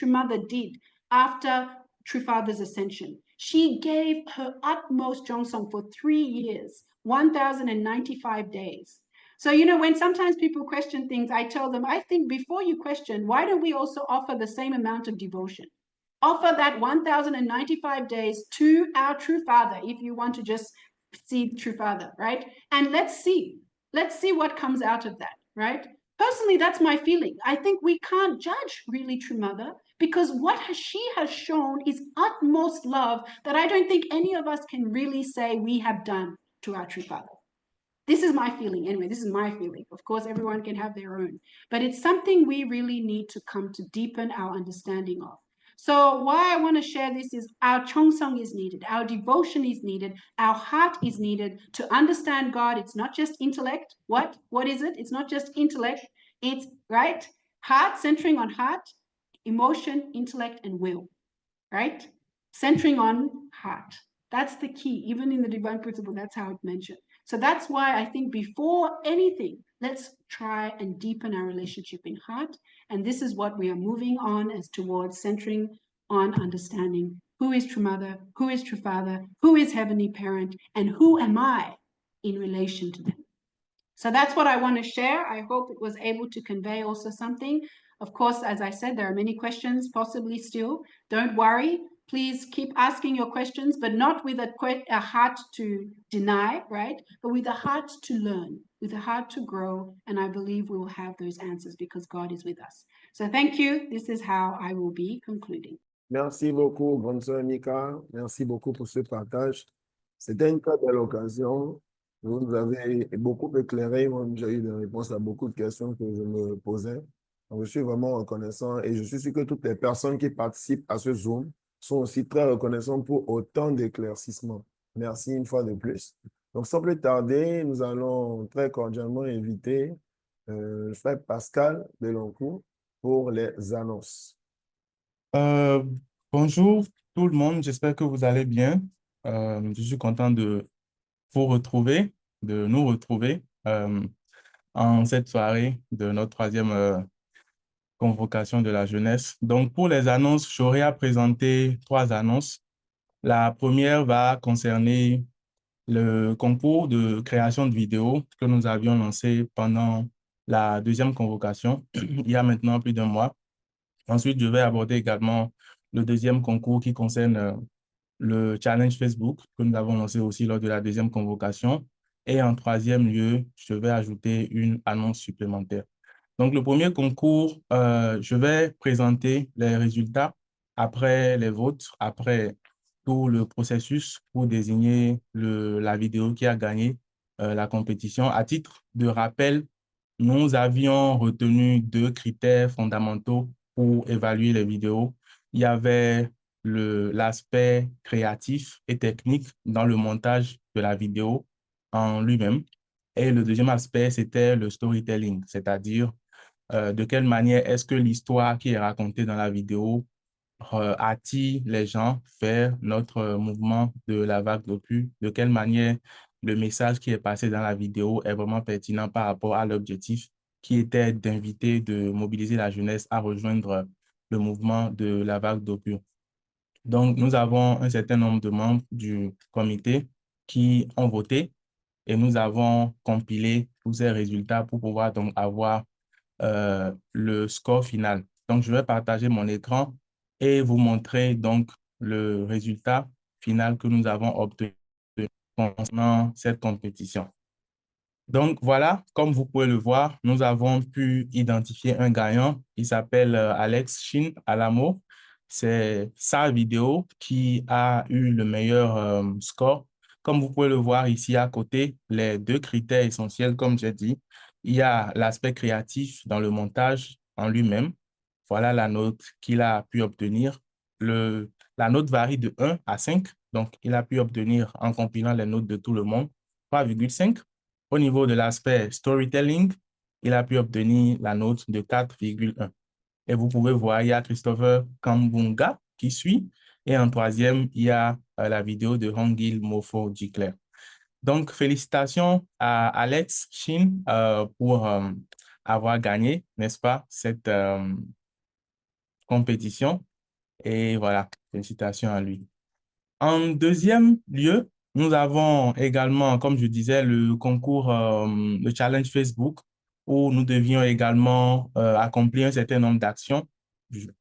[SPEAKER 2] Mother did after True Father's ascension, she gave her utmost Jongsong for 3 years, 1,095 days. So, you know, when sometimes people question things, I tell them, I think before you question, why don't we also offer the same amount of devotion? Offer that 1,095 days to our True Father if you want to just see True Father, right? And let's see what comes out of that, right? Personally, that's my feeling. I think we can't judge really True Mother, because what she has shown is utmost love that I don't think any of us can really say we have done to our True Father. This is my feeling. Anyway, this is my feeling. Of course, everyone can have their own, but it's something we really need to come to deepen our understanding of. So why I want to share this is our Chongsong is needed, our devotion is needed, our heart is needed to understand God. It's not just intellect. What is it? It's not just intellect. It's right heart, centering on heart, emotion, intellect, and will, right? Centering on heart. That's the key. Even in the divine principle, that's how it's mentioned. So that's why I think before anything, let's try and deepen our relationship in heart. And this is what we are moving on as towards centering on understanding who is True Mother, who is True Father, who is Heavenly Parent, and who am I in relation to them. So that's what I want to share. I hope it was able to convey also something. Of course, as I said, there are many questions possibly still. Don't worry. Please keep asking your questions, but not with a heart to deny, right? But with a heart to learn, with a heart to grow. And I believe we will have those answers because God is with us. So thank you. This is how I will be concluding.
[SPEAKER 1] Merci beaucoup, grande sœur Mika. Merci beaucoup pour ce partage. C'était une très belle occasion. Vous nous avez beaucoup éclairé. Moi, j'ai eu des réponses à beaucoup de questions que je me posais. Donc, je suis vraiment reconnaissant et je suis sûr que toutes les personnes qui participent à ce Zoom sont aussi très reconnaissantes pour autant d'éclaircissements. Merci une fois de plus. Donc, sans plus tarder, nous allons très cordialement inviter le frère Pascal Deloncourt pour les annonces.
[SPEAKER 6] Bonjour tout le monde, j'espère que vous allez bien. Je suis content de vous retrouver, de nous retrouver en cette soirée de notre 3e convocation de la jeunesse. Donc pour les annonces, j'aurai à présenter 3 annonces. La première va concerner le concours de création de vidéos que nous avions lancé pendant la 2e convocation, il y a maintenant plus d'1 mois. Ensuite, je vais aborder également le 2e concours qui concerne le challenge Facebook que nous avons lancé aussi lors de la 2e convocation. Et en 3e lieu, je vais ajouter une annonce supplémentaire. Donc, le premier concours, je vais présenter les résultats après les votes, après tout le processus pour désigner la vidéo qui a gagné la compétition. À titre de rappel, nous avions retenu 2 critères fondamentaux pour évaluer les vidéos. Il y avait l'aspect créatif et technique dans le montage de la vidéo en lui-même. Et le deuxième aspect, c'était le storytelling, c'est-à-dire de quelle manière est-ce que l'histoire qui est racontée dans la vidéo attire les gens vers notre mouvement de la vague d'opus, de quelle manière le message qui est passé dans la vidéo est vraiment pertinent par rapport à l'objectif qui était d'inviter, de mobiliser la jeunesse à rejoindre le mouvement de la vague d'opus. Donc, nous avons un certain nombre de membres du comité qui ont voté et nous avons compilé tous ces résultats pour pouvoir donc avoir le score final. Donc, je vais partager mon écran et vous montrer donc le résultat final que nous avons obtenu concernant cette compétition. Donc, voilà, comme vous pouvez le voir, nous avons pu identifier un gagnant. Il s'appelle Alex Shin Alamo. C'est sa vidéo qui a eu le meilleur score. Comme vous pouvez le voir ici à côté, les 2 critères essentiels, comme j'ai dit, il y a l'aspect créatif dans le montage en lui-même. Voilà la note qu'il a pu obtenir. La note varie de 1 à 5. Donc, il a pu obtenir, en compilant les notes de tout le monde, 3,5. au niveau de l'aspect storytelling, il a pu obtenir la note de 4,1. Et vous pouvez voir, il y a Christopher Kambunga qui suit. Et en troisième, il y a la vidéo de Hongil Mofo Djikler. Donc, félicitations à Alex Shin pour avoir gagné, n'est-ce pas, cette compétition. Et voilà, félicitations à lui. En deuxième lieu, nous avons également, comme je disais, le concours, le challenge Facebook, où nous devions également accomplir un certain nombre d'actions.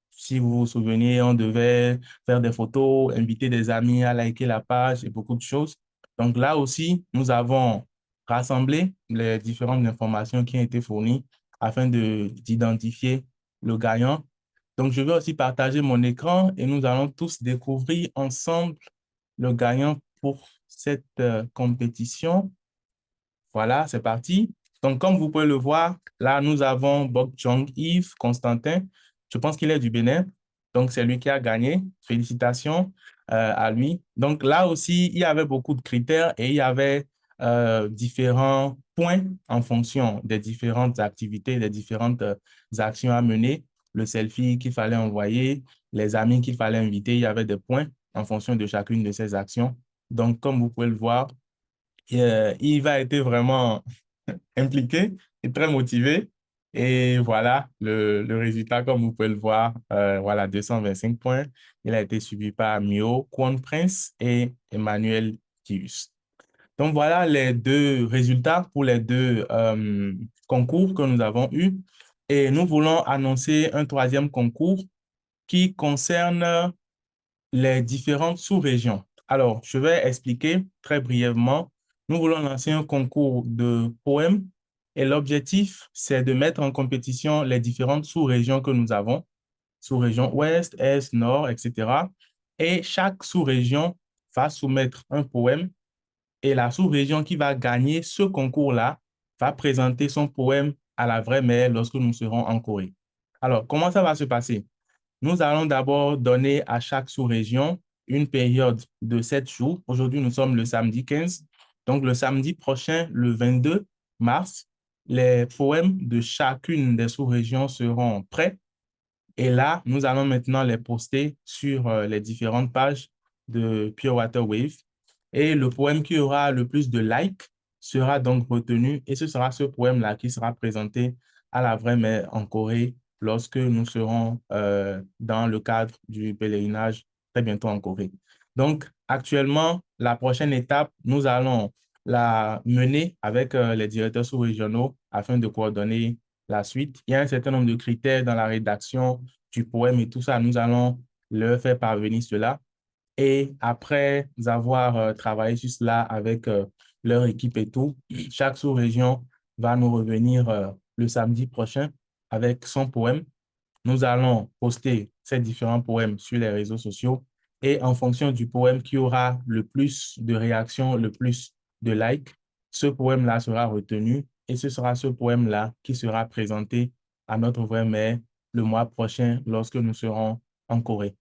[SPEAKER 6] Si vous vous souvenez, on devait faire des photos, inviter des amis à liker la page et beaucoup de choses. Donc là aussi, nous avons rassemblé les différentes informations qui ont été fournies afin d'identifier le gagnant. Donc, je vais aussi partager mon écran et nous allons tous découvrir ensemble le gagnant pour cette compétition. Voilà, c'est parti. Donc, comme vous pouvez le voir, là, nous avons Bok Jong Yves Constantin. Je pense qu'il est du Bénin. Donc, c'est lui qui a gagné. Félicitations à lui. Donc, là aussi, il y avait beaucoup de critères et il y avait différents points en fonction des différentes activités, des différentes actions à mener. Le selfie qu'il fallait envoyer, les amis qu'il fallait inviter, il y avait des points en fonction de chacune de ces actions. Donc, comme vous pouvez le voir, Yves a été vraiment impliqué et très motivé. Et voilà, le résultat, comme vous pouvez le voir, voilà, 225 points. Il a été suivi par Mio, Kwon Prince et Emmanuel Kius. Donc, voilà les deux résultats pour les deux concours que nous avons eus. Et nous voulons annoncer un troisième concours qui concerne les différentes sous-régions. Alors, je vais expliquer très brièvement. Nous voulons lancer un concours de poèmes et l'objectif, c'est de mettre en compétition les différentes sous-régions que nous avons, sous-région ouest, est, nord, etc. Et chaque sous-région va soumettre un poème et la sous-région qui va gagner ce concours-là va présenter son poème à la vraie mère lorsque nous serons en Corée. Alors, comment ça va se passer? Nous allons d'abord donner à chaque sous-région une période de 7 jours. Aujourd'hui, nous sommes le samedi 15. Donc, le samedi prochain, le 22 mars, les poèmes de chacune des sous-régions seront prêts. Et là, nous allons maintenant les poster sur les différentes pages de Pure Water Wave. Et le poème qui aura le plus de likes sera donc retenu. Et ce sera ce poème-là qui sera présenté à la vraie mère en Corée lorsque nous serons dans le cadre du pèlerinage très bientôt en Corée. Donc, actuellement, la prochaine étape, nous allons la mener avec les directeurs sous-régionaux afin de coordonner la suite. Il y a un certain nombre de critères dans la rédaction du poème et tout ça. Nous allons leur faire parvenir cela. Et après avoir travaillé sur cela avec leur équipe et tout, chaque sous-région va nous revenir le samedi prochain avec son poème. Nous allons poster ces différents poèmes sur les réseaux sociaux et en fonction du poème qui aura le plus de réactions, le plus de likes, ce poème-là sera retenu et ce sera ce poème-là qui sera présenté à notre vraie mère le mois prochain lorsque nous serons en Corée.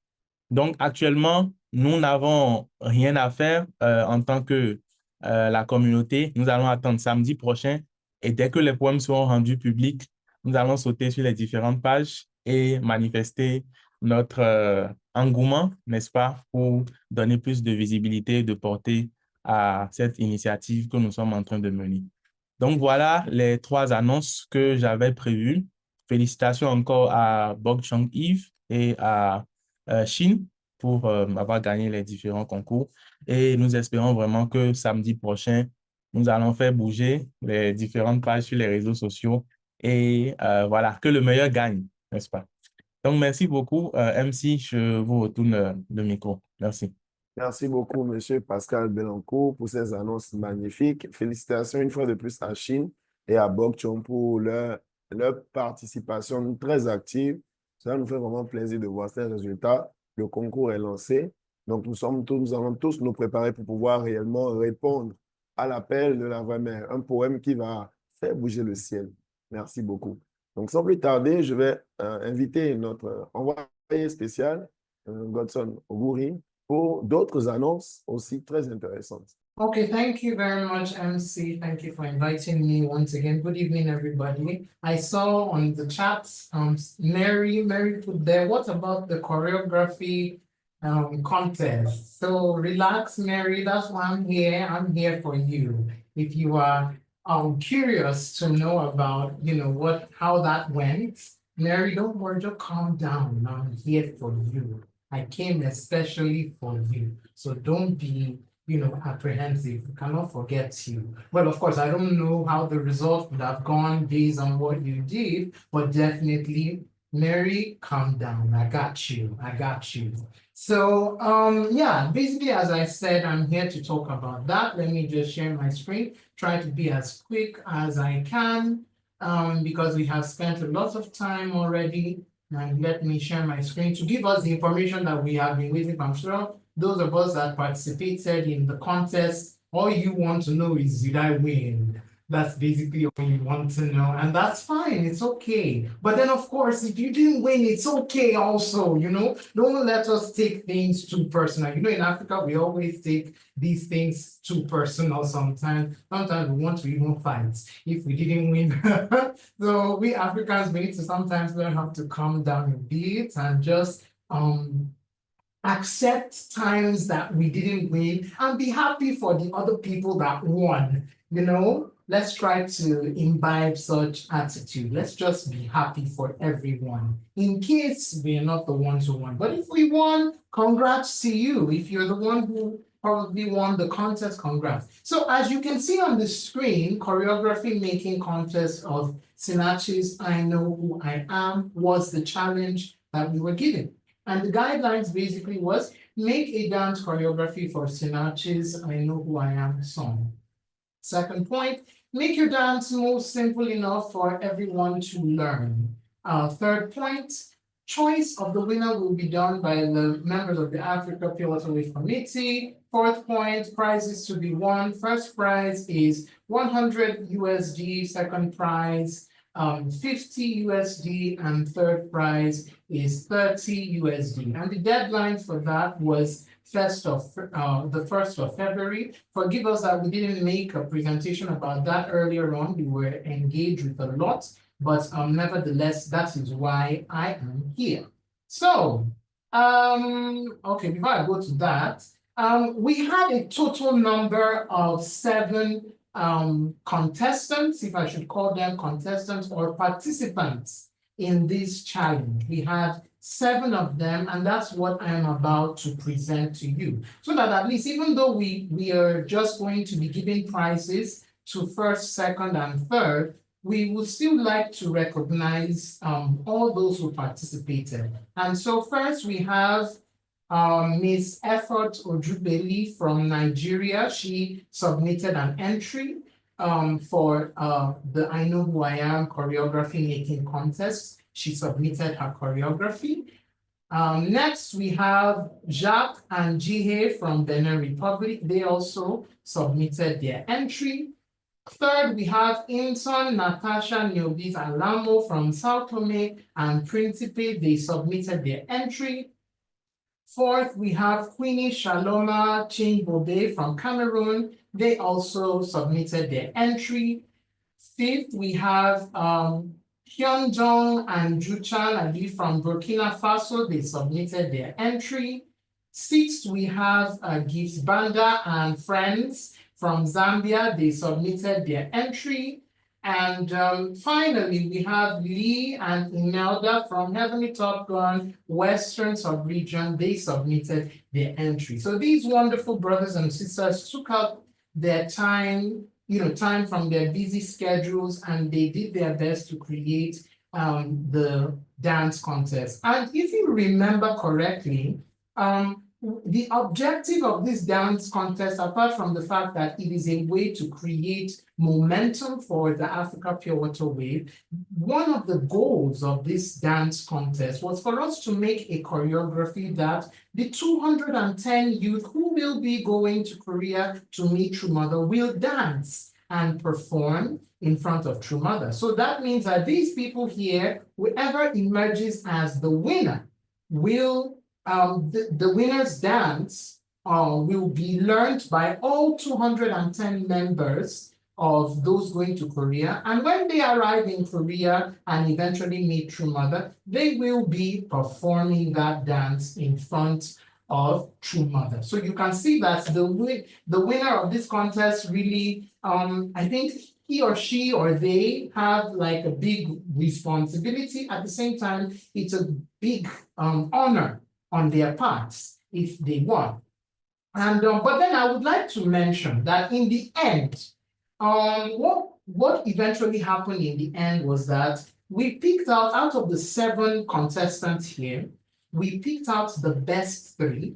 [SPEAKER 6] Donc, actuellement, nous n'avons rien à faire en tant que la communauté. Nous allons attendre samedi prochain et dès que les poèmes seront rendus publics, nous allons sauter sur les différentes pages et manifester notre engouement, n'est-ce pas, pour donner plus de visibilité et de portée à cette initiative que nous sommes en train de mener. Donc, voilà les trois annonces que j'avais prévues. Félicitations encore à Bok Chong Yves et à Chine pour avoir gagné les différents concours. Et nous espérons vraiment que samedi prochain, nous allons faire bouger les différentes pages sur les réseaux sociaux et voilà, que le meilleur gagne, n'est-ce pas? Donc, merci beaucoup. MC, je vous retourne le micro. Merci.
[SPEAKER 1] Merci beaucoup, Monsieur Pascal Belancourt, pour ces annonces magnifiques. Félicitations une fois de plus à Chine et à Bok Chong pour leur participation très active. Cela nous fait vraiment plaisir de voir ces résultats. Le concours est lancé. Donc, nous allons tous nous préparer pour pouvoir réellement répondre à l'appel de la vraie mère. Un poème qui va faire bouger le ciel. Merci beaucoup. Donc, sans plus tarder, je vais inviter notre envoyé spécial, Godson Oguri, pour d'autres annonces aussi très intéressantes.
[SPEAKER 3] Okay, thank you very much, MC. Thank you for inviting me once again. Good evening, everybody. I saw on the chat, Mary put there, what about the choreography contest? So relax, Mary, that's why I'm here. I'm here for you. If you are curious to know about, how that went, Mary, don't worry, just calm down. I'm here for you. I came especially for you. So don't be apprehensive. We cannot forget you. Well, of course, I don't know how the result would have gone based on what you did, but definitely, Mary, calm down. I got you. I got you. So, yeah, basically, as I said, I'm here to talk about that. Let me just share my screen, try to be as quick as I can, because we have spent a lot of time already. And let me share my screen to give us the information that we have been waiting for. I'm sure those of us that participated in the contest, all you want to know is, did I win? That's basically all you want to know, and that's fine, it's okay. But then, of course, if you didn't win, it's okay also, Don't let us take things too personal. In Africa, we always take these things too personal sometimes. Sometimes we want to even fight if we didn't win. So we Africans, we need to sometimes learn how to calm down a bit and just accept times that we didn't win and be happy for the other people that won. Let's try to imbibe such attitude. Let's just be happy for everyone in case we're not the ones who won. But if we won, congrats to you. If you're the one who probably won the contest, congrats. So as you can see on the screen, choreography making contest of Sinach's I Know Who I Am was the challenge that we were given. And the guidelines basically was make a dance choreography for Sinach's I Know Who I Am song. Second point, make your dance move simple enough for everyone to learn. Third point, choice of the winner will be done by the members of the Africa Pivotal Wave Committee. Fourth point, prizes to be won. First prize is 100 USD, second prize 50 USD, and third prize is 30 USD. And the deadline for that was the 1st of February. Forgive us that we didn't make a presentation about that earlier on. We were engaged with a lot, but nevertheless, that is why I am here. So, okay, before I go to that, we had a total number of 7 contestants, if I should call them contestants or participants in this challenge. We had 7 of them, and that's what I'm about to present to you. So that at least, even though we are just going to be giving prizes to first, second, and third, we would still like to recognize all those who participated. And so first we have Ms. Effort Ojubeli from Nigeria. She submitted an entry for the I Know Who I Am choreography making contest. She submitted her choreography. Next, we have Jacques and Jihe from Benin Republic. They also submitted their entry. Third, we have Inton, Natasha, Nyobis, and Lamo from Sao Tome and Principe. They submitted their entry. Fourth, we have Queenie Shaloma Chinbobe from Cameroon. They also submitted their entry. Fifth, we have Hyunjong and Juchan, I believe from Burkina Faso. They submitted their entry. Sixth, we have Gibbs Banda and Friends from Zambia. They submitted their entry. And finally, we have Lee and Imelda from Heavenly Top Gun, Western Sub-Region. They submitted their entry. So these wonderful brothers and sisters took out their time, time from their busy schedules, and they did their best to create the dance contest. And if you remember correctly, the objective of this dance contest, apart from the fact that it is a way to create momentum for the Africa Pure Water Wave, one of the goals of this dance contest was for us to make a choreography that the 210 youth who will be going to Korea to meet True Mother will dance and perform in front of True Mother. So that means that these people here, whoever emerges as the winner, will the winner's dance will be learned by all 210 members of those going to Korea. And when they arrive in Korea and eventually meet True Mother, they will be performing that dance in front of True Mother. So you can see that the winner of this contest really, I think he or she or they have like a big responsibility. At the same time, it's a big honor on their parts if they won. And but then I would like to mention that in the end, what eventually happened in the end was that we picked out of the 7 contestants here, we picked out the best 3,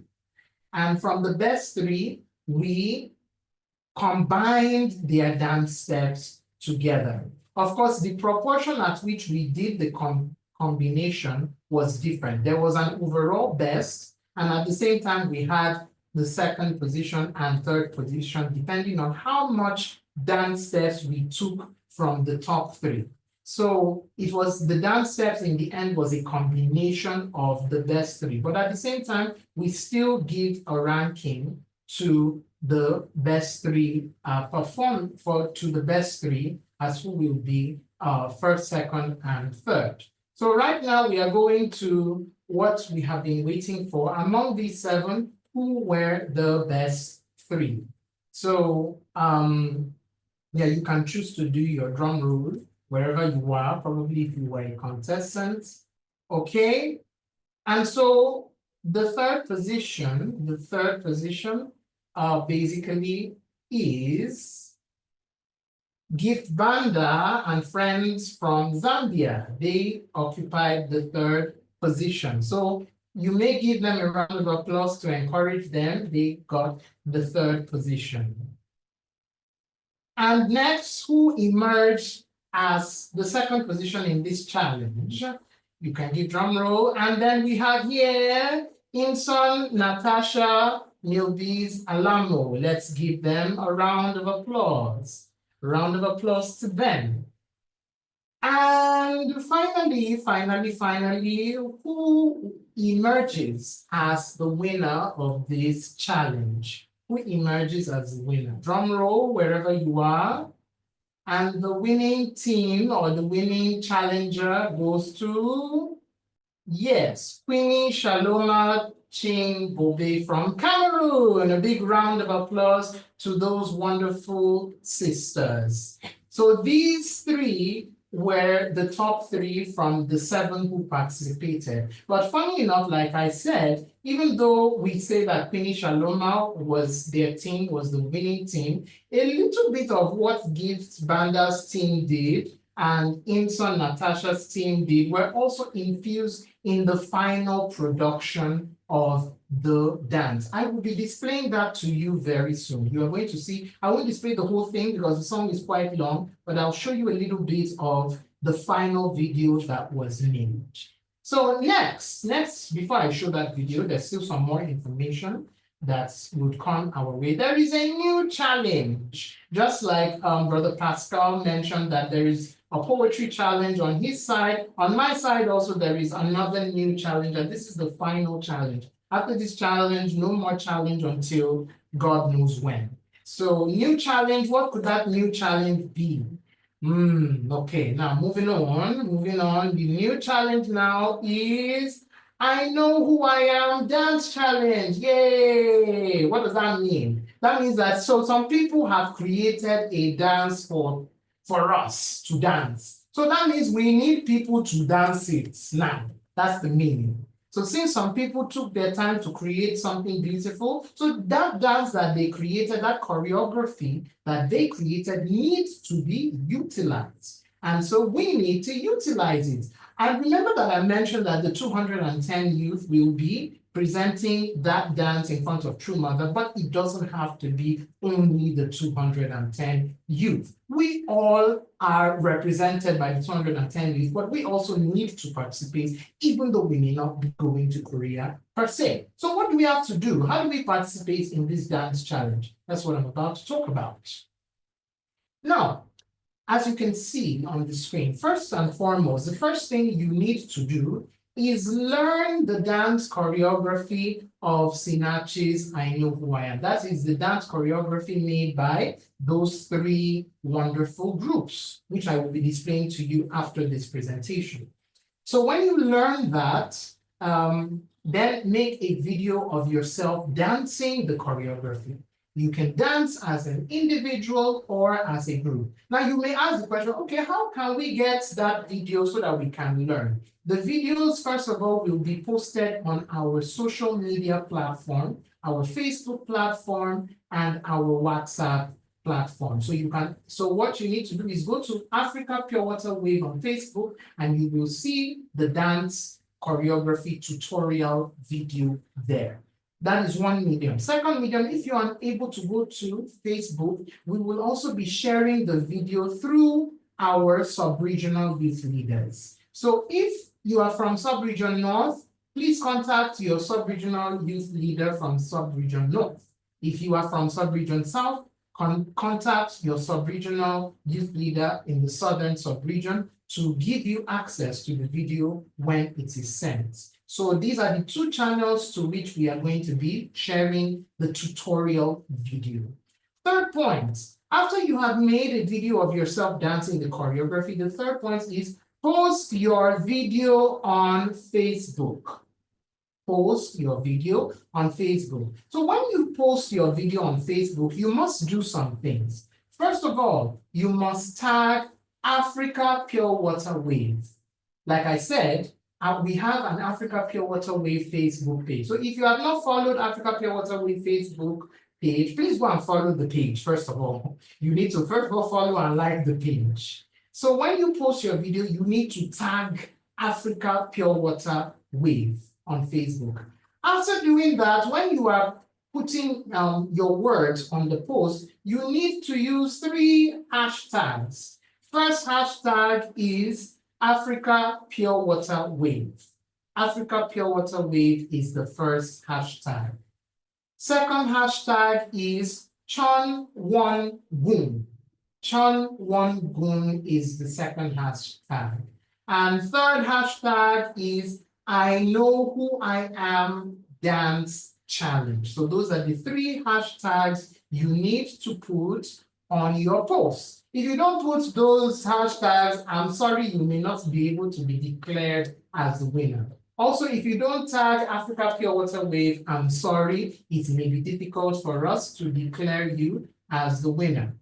[SPEAKER 3] and from the best 3, we combined their dance steps together. Of course, the proportion at which we did the combination was different. There was an overall best, and at the same time, we had the 2nd position and 3rd position, depending on how much dance steps we took from the top 3. So it was the dance steps in the end was a combination of the best 3. But at the same time, we still give a ranking to the best 3 to the best 3 as who will be 1st, 2nd, and 3rd. So right now we are going to what we have been waiting for. Among these 7, who were the best 3? So yeah, you can choose to do your drum roll wherever you are, probably if you were a contestant. Okay, and so the third position basically is Gift Banda and friends from Zambia. They occupied the 3rd position. So you may give them a round of applause to encourage them. They got the 3rd position. And next, who emerged as the 2nd position in this challenge? You can give drum roll. And then we have here Inson, Natasha, Milbiz, Alamo. Let's give them a round of applause. A round of applause to them. And finally, who emerges as the winner of this challenge? Who emerges as the winner? Drum roll wherever you are. And the winning team or the winning challenger goes to, yes, Queenie Shaloma Ching Bobe from Cameroon. A big round of applause to those wonderful sisters. So these 3 were the top 3 from the 7 who participated. But funny enough, like I said, even though we say that Queenie Shaloma their team was the winning team, a little bit of what Gift Banda's team did and Inson Natasha's team did were also infused in the final production of the dance. I will be displaying that to you very soon. You are going to see, I won't display the whole thing because the song is quite long, but I'll show you a little bit of the final video that was made. So next, before I show that video, there's still some more information that would come our way. There is a new challenge. Just like Brother Pascal mentioned that there is a poetry challenge on his side. On my side also, there is another new challenge, and this is the final challenge. After this challenge, no more challenge until God knows when. So new challenge, what could that new challenge be? Okay, now moving on. The new challenge now is I Know Who I Am Dance Challenge. Yay! What does that mean? That means that some people have created a dance for us to dance. So that means we need people to dance it now. That's the meaning. So since some people took their time to create something beautiful, so that dance that they created, that choreography that they created needs to be utilized. And so we need to utilize it. And remember that I mentioned that the 210 youth will be presenting that dance in front of True Mother, but it doesn't have to be only the 210 youth. We all are represented by the 210 youth, but we also need to participate, even though we may not be going to Korea per se. So what do we have to do? How do we participate in this dance challenge? That's what I'm about to talk about. Now, as you can see on the screen, first and foremost, the first thing you need to do is learn the dance choreography of Sinach's I Know Who I Am. That is the dance choreography made by those three wonderful groups, which I will be displaying to you after this presentation. So when you learn that, then make a video of yourself dancing the choreography. You can dance as an individual or as a group. Now you may ask the question, okay, how can we get that video so that we can learn? The videos, first of all, will be posted on our social media platform, our Facebook platform, and our WhatsApp platform. So what you need to do is go to Africa Pure Water Wave on Facebook, and you will see the dance choreography tutorial video there. That is one medium. Second medium, if you're unable to go to Facebook, we will also be sharing the video through our sub-regional youth leaders. So if you are from sub-region North, please contact your sub-regional youth leader from sub-region North. If you are from sub-region South, contact your sub-regional youth leader in the Southern sub-region to give you access to the video when it is sent. So these are the two channels to which we are going to be sharing the tutorial video. Third point, after you have made a video of yourself dancing the choreography, the third point is post your video on Facebook. Post your video on Facebook. So when you post your video on Facebook, you must do some things. First of all, you must tag Africa Pure Water Wave. Like I said, we have an Africa Pure Water Wave Facebook page. So if you have not followed Africa Pure Water Wave Facebook page, please go and follow the page, first of all. You need to first of all follow and like the page. So when you post your video, you need to tag Africa Pure Water Wave on Facebook. After doing that, when you are putting your words on the post, you need to use 3 hashtags. First hashtag is Africa Pure Water Wave. Africa Pure Water Wave is the first hashtag. Second hashtag is Chon One Goon. Chon One Goon is the second hashtag. And third hashtag is I Know Who I Am Dance Challenge. So those are the 3 hashtags you need to put on your post. If you don't put those hashtags, I'm sorry, you may not be able to be declared as the winner. Also, if you don't tag Africa Pure Water Wave, I'm sorry, it may be difficult for us to declare you as the winner.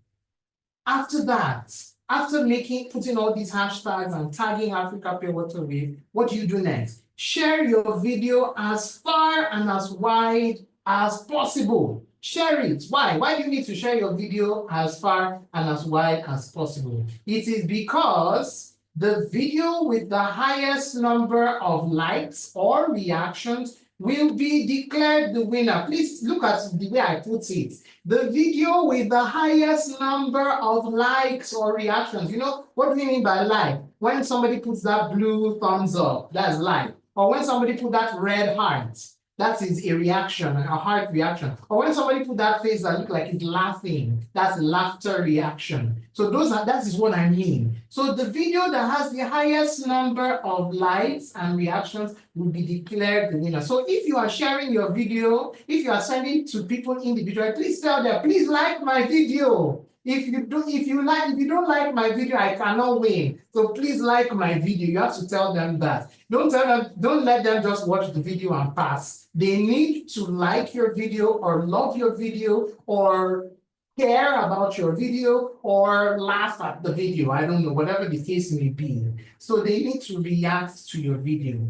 [SPEAKER 3] After that, after putting all these hashtags and tagging Africa Pure Water Wave, what do you do next? Share your video as far and as wide as possible. Share it. Why? Why do you need to share your video as far and as wide as possible? It is because the video with the highest number of likes or reactions will be declared the winner. Please look at the way I put it. The video with the highest number of likes or reactions. You know, what do you mean by like? When somebody puts that blue thumbs up, that's like. Or when somebody put that red heart, that is a reaction, a heart reaction. Or when somebody put that face that looks like it's laughing, that's laughter reaction. So that is what I mean. So the video that has the highest number of likes and reactions will be declared the winner. So if you are sharing your video, if you are sending to people individually, please tell them, please like my video. If you don't like my video, I cannot win. So please like my video. You have to tell them that. Don't let them just watch the video and pass. They need to like your video or love your video or care about your video or laugh at the video. I don't know, whatever the case may be. So they need to react to your video.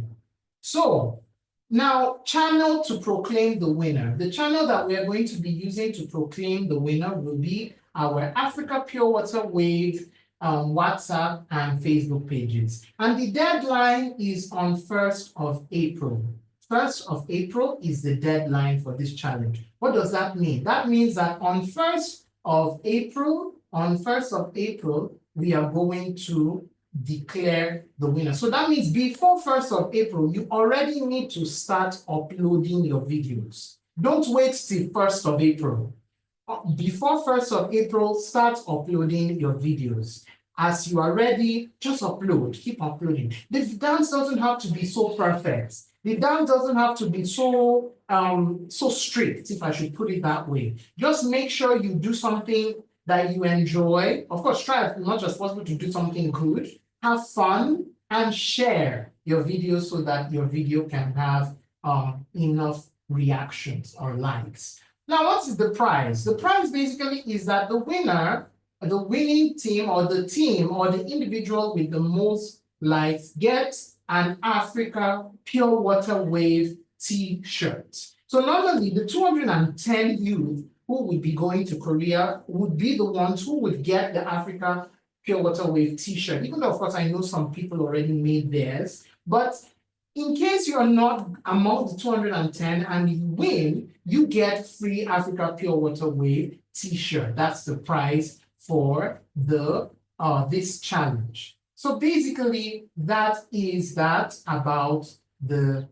[SPEAKER 3] So now, channel to proclaim the winner. The channel that we are going to be using to proclaim the winner will be our Africa Pure Water Wave WhatsApp and Facebook pages. And the deadline is on 1st of April. 1st of April is the deadline for this challenge. What does that mean? That means that on 1st of April, we are going to declare the winner. So that means before 1st of April, you already need to start uploading your videos. Don't wait till 1st of April. Before 1st of April, start uploading your videos. As you are ready, just upload, keep uploading. The dance doesn't have to be so perfect. The dance doesn't have to be so strict, if I should put it that way. Just make sure you do something that you enjoy. Of course, try as much as possible to do something good. Have fun and share your video so that your video can have enough reactions or likes. Now, what is the prize? The prize basically is that the winning team or the individual with the most likes gets an Africa Pure Water Wave t-shirt. So normally the 210 youth who would be going to Korea would be the ones who would get the Africa Pure Water Wave t-shirt. Even though, of course, I know some people already made theirs, but in case you're not among the 210 and you win, you get free Africa Pure Water Wave t-shirt. That's the prize for the this challenge. So basically, that is that about the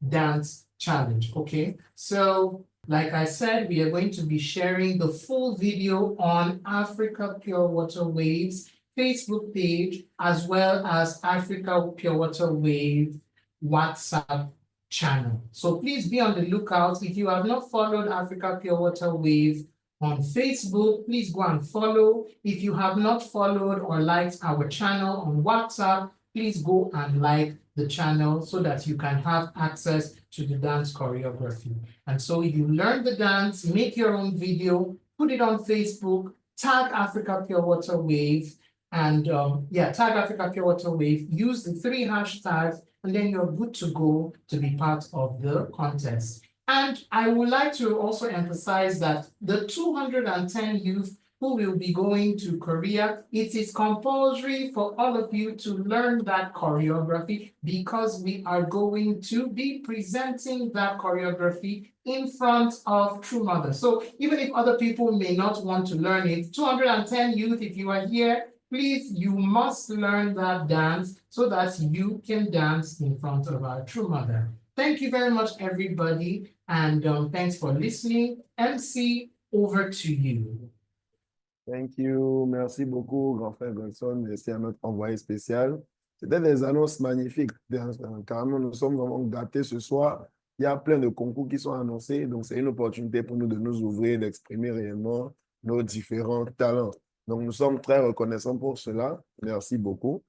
[SPEAKER 3] dance challenge. Okay, so like I said, we are going to be sharing the full video on Africa Pure Water Waves Facebook page, as well as Africa Pure Water Wave WhatsApp channel. So please be on the lookout. If you have not followed Africa Pure Water Wave on Facebook, please go and follow. If you have not followed or liked our channel on WhatsApp, please go and like the channel so that you can have access to the dance choreography. And so if you learn the dance, make your own video, put it on Facebook, tag Africa Pure Water Wave, and tag Africa Pure Water Wave, use the 3 hashtags, and then you're good to go to be part of the contest. And I would like to also emphasize that the 210 youth who will be going to Korea, it is compulsory for all of you to learn that choreography because we are going to be presenting that choreography in front of True Mother. So even if other people may not want to learn it, 210 youth, if you are here, please, you must learn that dance so that you can dance in front of our True Mother. Thank you very much, everybody, and thanks for listening. MC, over to you.
[SPEAKER 1] Thank you. Merci beaucoup, grand frère Godson. Merci à notre envoyé spécial. C'était des annonces magnifiques. Carrément, nous sommes vraiment gâtés ce soir. Il y a plein de concours qui sont annoncés. Donc, c'est une opportunité pour nous de nous ouvrir, d'exprimer réellement nos différents talents. Donc, nous sommes très reconnaissants pour cela. Merci beaucoup.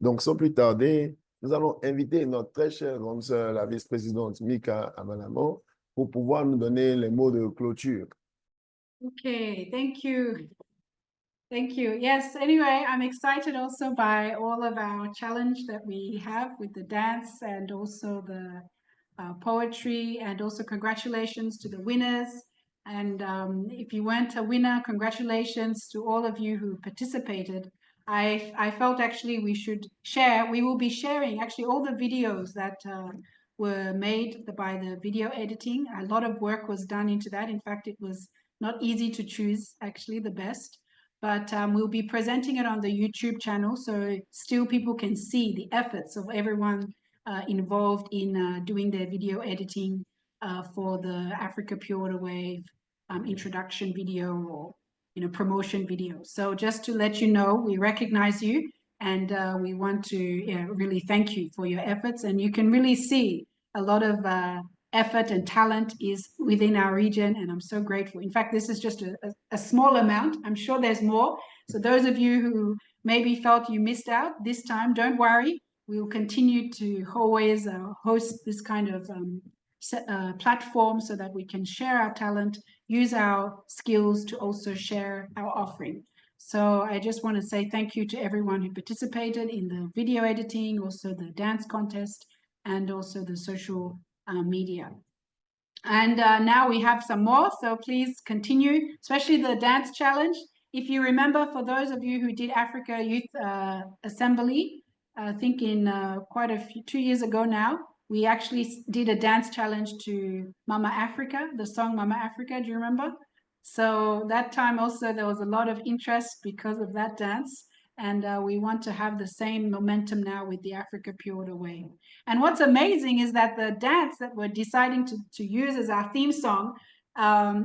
[SPEAKER 1] Donc, sans plus tarder, nous allons inviter notre très chère grande sœur, la vice-présidente Mika Amanamo, pour pouvoir nous donner les mots de clôture.
[SPEAKER 2] Okay, thank you. Thank you. Yes, anyway, I'm excited also by all of our challenge that we have with the dance and also the poetry, and also congratulations to the winners. And if you weren't a winner, congratulations to all of you who participated. I felt actually we should share, we will be sharing actually all the videos that were made by the video editing. A lot of work was done into that. In fact, it was not easy to choose actually the best. But we'll be presenting it on the YouTube channel, so still people can see the efforts of everyone involved in doing their video editing for the Africa Pure Water Wave introduction video or promotion video. So just to let you know, we recognize you, and we want to really thank you for your efforts. And you can really see a lot of effort and talent is within our region, and I'm so grateful. In fact, this is just a small amount. I'm sure there's more. So those of you who maybe felt you missed out this time, don't worry. We will continue to always host this kind of platform so that we can share our talent, use our skills to also share our offering. So I just want to say thank you to everyone who participated in the video editing, also the dance contest, and also the social media. And now we have some more, so please continue, especially the dance challenge. If you remember, for those of you who did Africa Youth Assembly, I think in quite a few, 2 years ago now, we actually did a dance challenge to Mama Africa, the song Mama Africa, do you remember? So that time also there was a lot of interest because of that dance. And we want to have the same momentum now with the Africa Pure Water Wave. And what's amazing is that the dance that we're deciding to use as our theme song,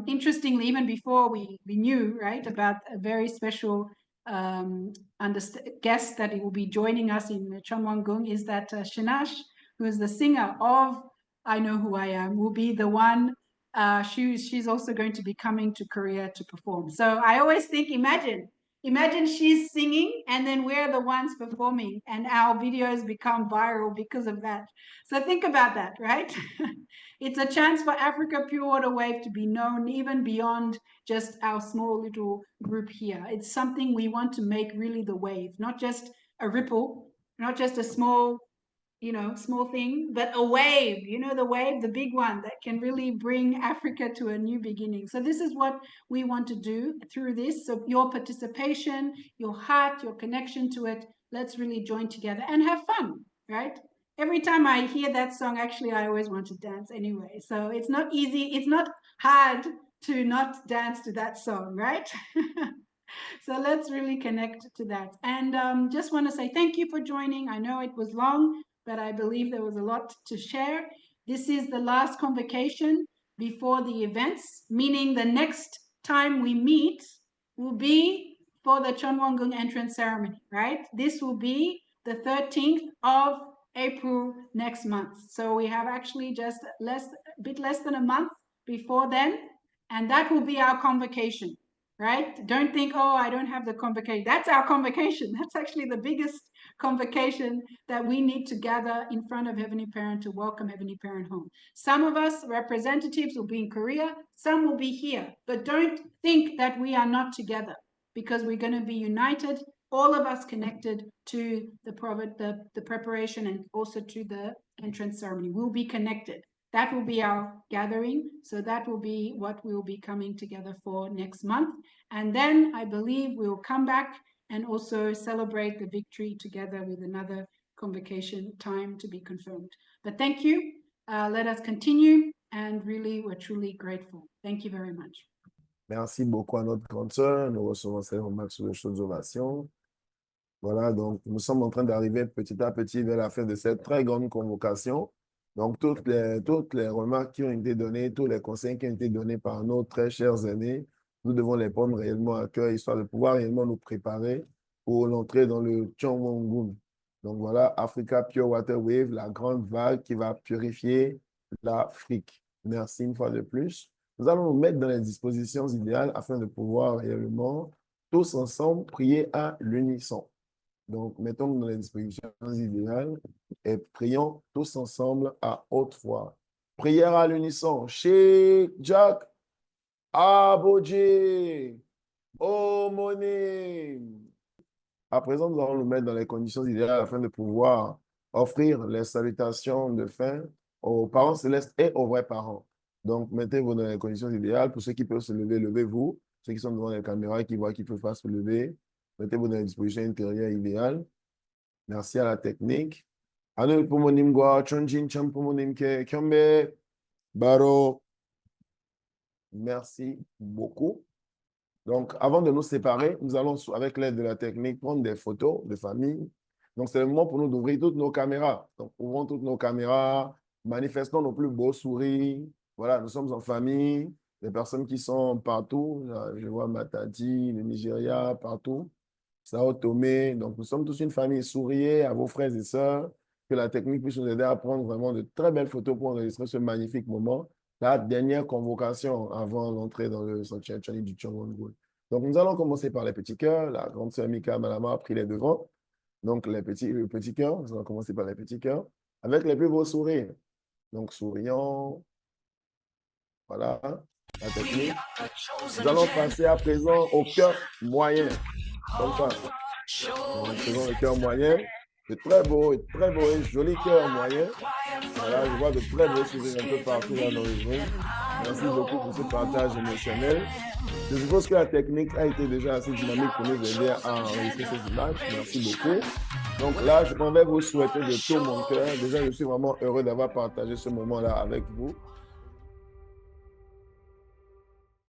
[SPEAKER 2] interestingly, even before we knew, right, about a very special guest that will be joining us in Chonwangung is that Shinash, who is the singer of I Know Who I Am, will be the one. She's also going to be coming to Korea to perform. So I always think, imagine she's singing and then we're the ones performing and our videos become viral because of that. So think about that, right? It's a chance for Africa Pure Water Wave to be known even beyond just our small little group here. It's something we want to make really the wave, not just a ripple, not just a small small thing, but a wave, the wave, the big one that can really bring Africa to a new beginning. So this is what we want to do through this. So your participation, your heart, your connection to it, let's really join together and have fun, right? Every time I hear that song, actually, I always want to dance anyway. So it's not easy. It's not hard to not dance to that song, right? So let's really connect to that. And just want to say thank you for joining. I know it was long, but I believe there was a lot to share. This is the last convocation before the events, meaning the next time we meet will be for the Chonwangung entrance ceremony, right? This will be the 13th of April next month. So we have actually just a bit less than a month before then, and that will be our convocation. Right? Don't think, oh, I don't have the convocation. That's our convocation. That's actually the biggest convocation that we need to gather in front of Heavenly Parent to welcome Heavenly Parent home. Some of us representatives will be in Korea, some will be here, but don't think that we are not together because we're going to be united, all of us connected to the preparation and also to the entrance ceremony. We'll be connected. That will be our gathering. So that will be what we will be coming together for next month. And then I believe we will come back and also celebrate the victory together with another convocation time to be confirmed. But thank you. Let us continue. And really, we're truly grateful. Thank you very much.
[SPEAKER 1] Merci beaucoup à notre grande sœur. Nous recevons ces remarques sur les choses ovations. Voilà, donc nous sommes en train d'arriver petit à petit vers la fin de cette très grande convocation. Donc, toutes les remarques qui ont été données, tous les conseils qui ont été donnés par nos très chers aînés, nous devons les prendre réellement à cœur, histoire de pouvoir réellement nous préparer pour l'entrée dans le Chonwangung. Donc voilà, Africa Pure Water Wave, la grande vague qui va purifier l'Afrique. Merci une fois de plus. Nous allons nous mettre dans les dispositions idéales afin de pouvoir réellement, tous ensemble, prier à l'unisson. Donc, mettons-nous dans les dispositions idéales et prions tous ensemble à haute voix. Prière à l'unisson. Sheikh Jack Aboje Omone. À présent, nous allons nous mettre dans les conditions idéales afin de pouvoir offrir les salutations de fin aux parents célestes et aux vrais parents. Donc, mettez-vous dans les conditions idéales. Pour ceux qui peuvent se lever, levez-vous. Ceux qui sont devant les caméras, qui voient qu'ils ne peuvent pas se lever, mettez-vous dans les dispositions intérieures idéales. Merci à la technique. Anu pumonim gwa chonjin cham pumonim ke kyombe baro. Merci beaucoup. Donc, avant de nous séparer, nous allons, avec l'aide de la technique, prendre des photos de famille. Donc, c'est le moment pour nous d'ouvrir toutes nos caméras. Donc, ouvrons toutes nos caméras, manifestons nos plus beaux sourires. Voilà, nous sommes en famille, des personnes qui sont partout. Je vois Matadi, le Nigeria, partout. Sao Tomé. Donc, nous sommes tous une famille. Souriez à vos frères et sœurs. Que la technique puisse nous aider à prendre vraiment de très belles photos pour enregistrer ce magnifique moment. La dernière convocation avant l'entrée dans le sanctuaire du Chonwangung. Donc, nous allons commencer par les petits cœurs. La grande sœur Mika Malama a pris les devants. Donc, le petit cœur. Nous allons commencer par les petits cœurs. Avec les plus beaux sourires. Donc, souriant. Voilà. La technique. Nous allons passer à présent au cœur moyen. Comme ça. Donc, faisons le cœur moyen. De très beau et joli cœur moyen. Voilà, je vois de très beaux sourires un peu partout là dans le room. Merci beaucoup pour ce partage émotionnel. Je suppose que la technique a été déjà assez dynamique pour nous aider à enregistrer ces images. Merci beaucoup. Donc là, je m'en vais vous souhaiter de tout mon cœur. Déjà, je suis vraiment heureux d'avoir partagé ce moment-là avec vous.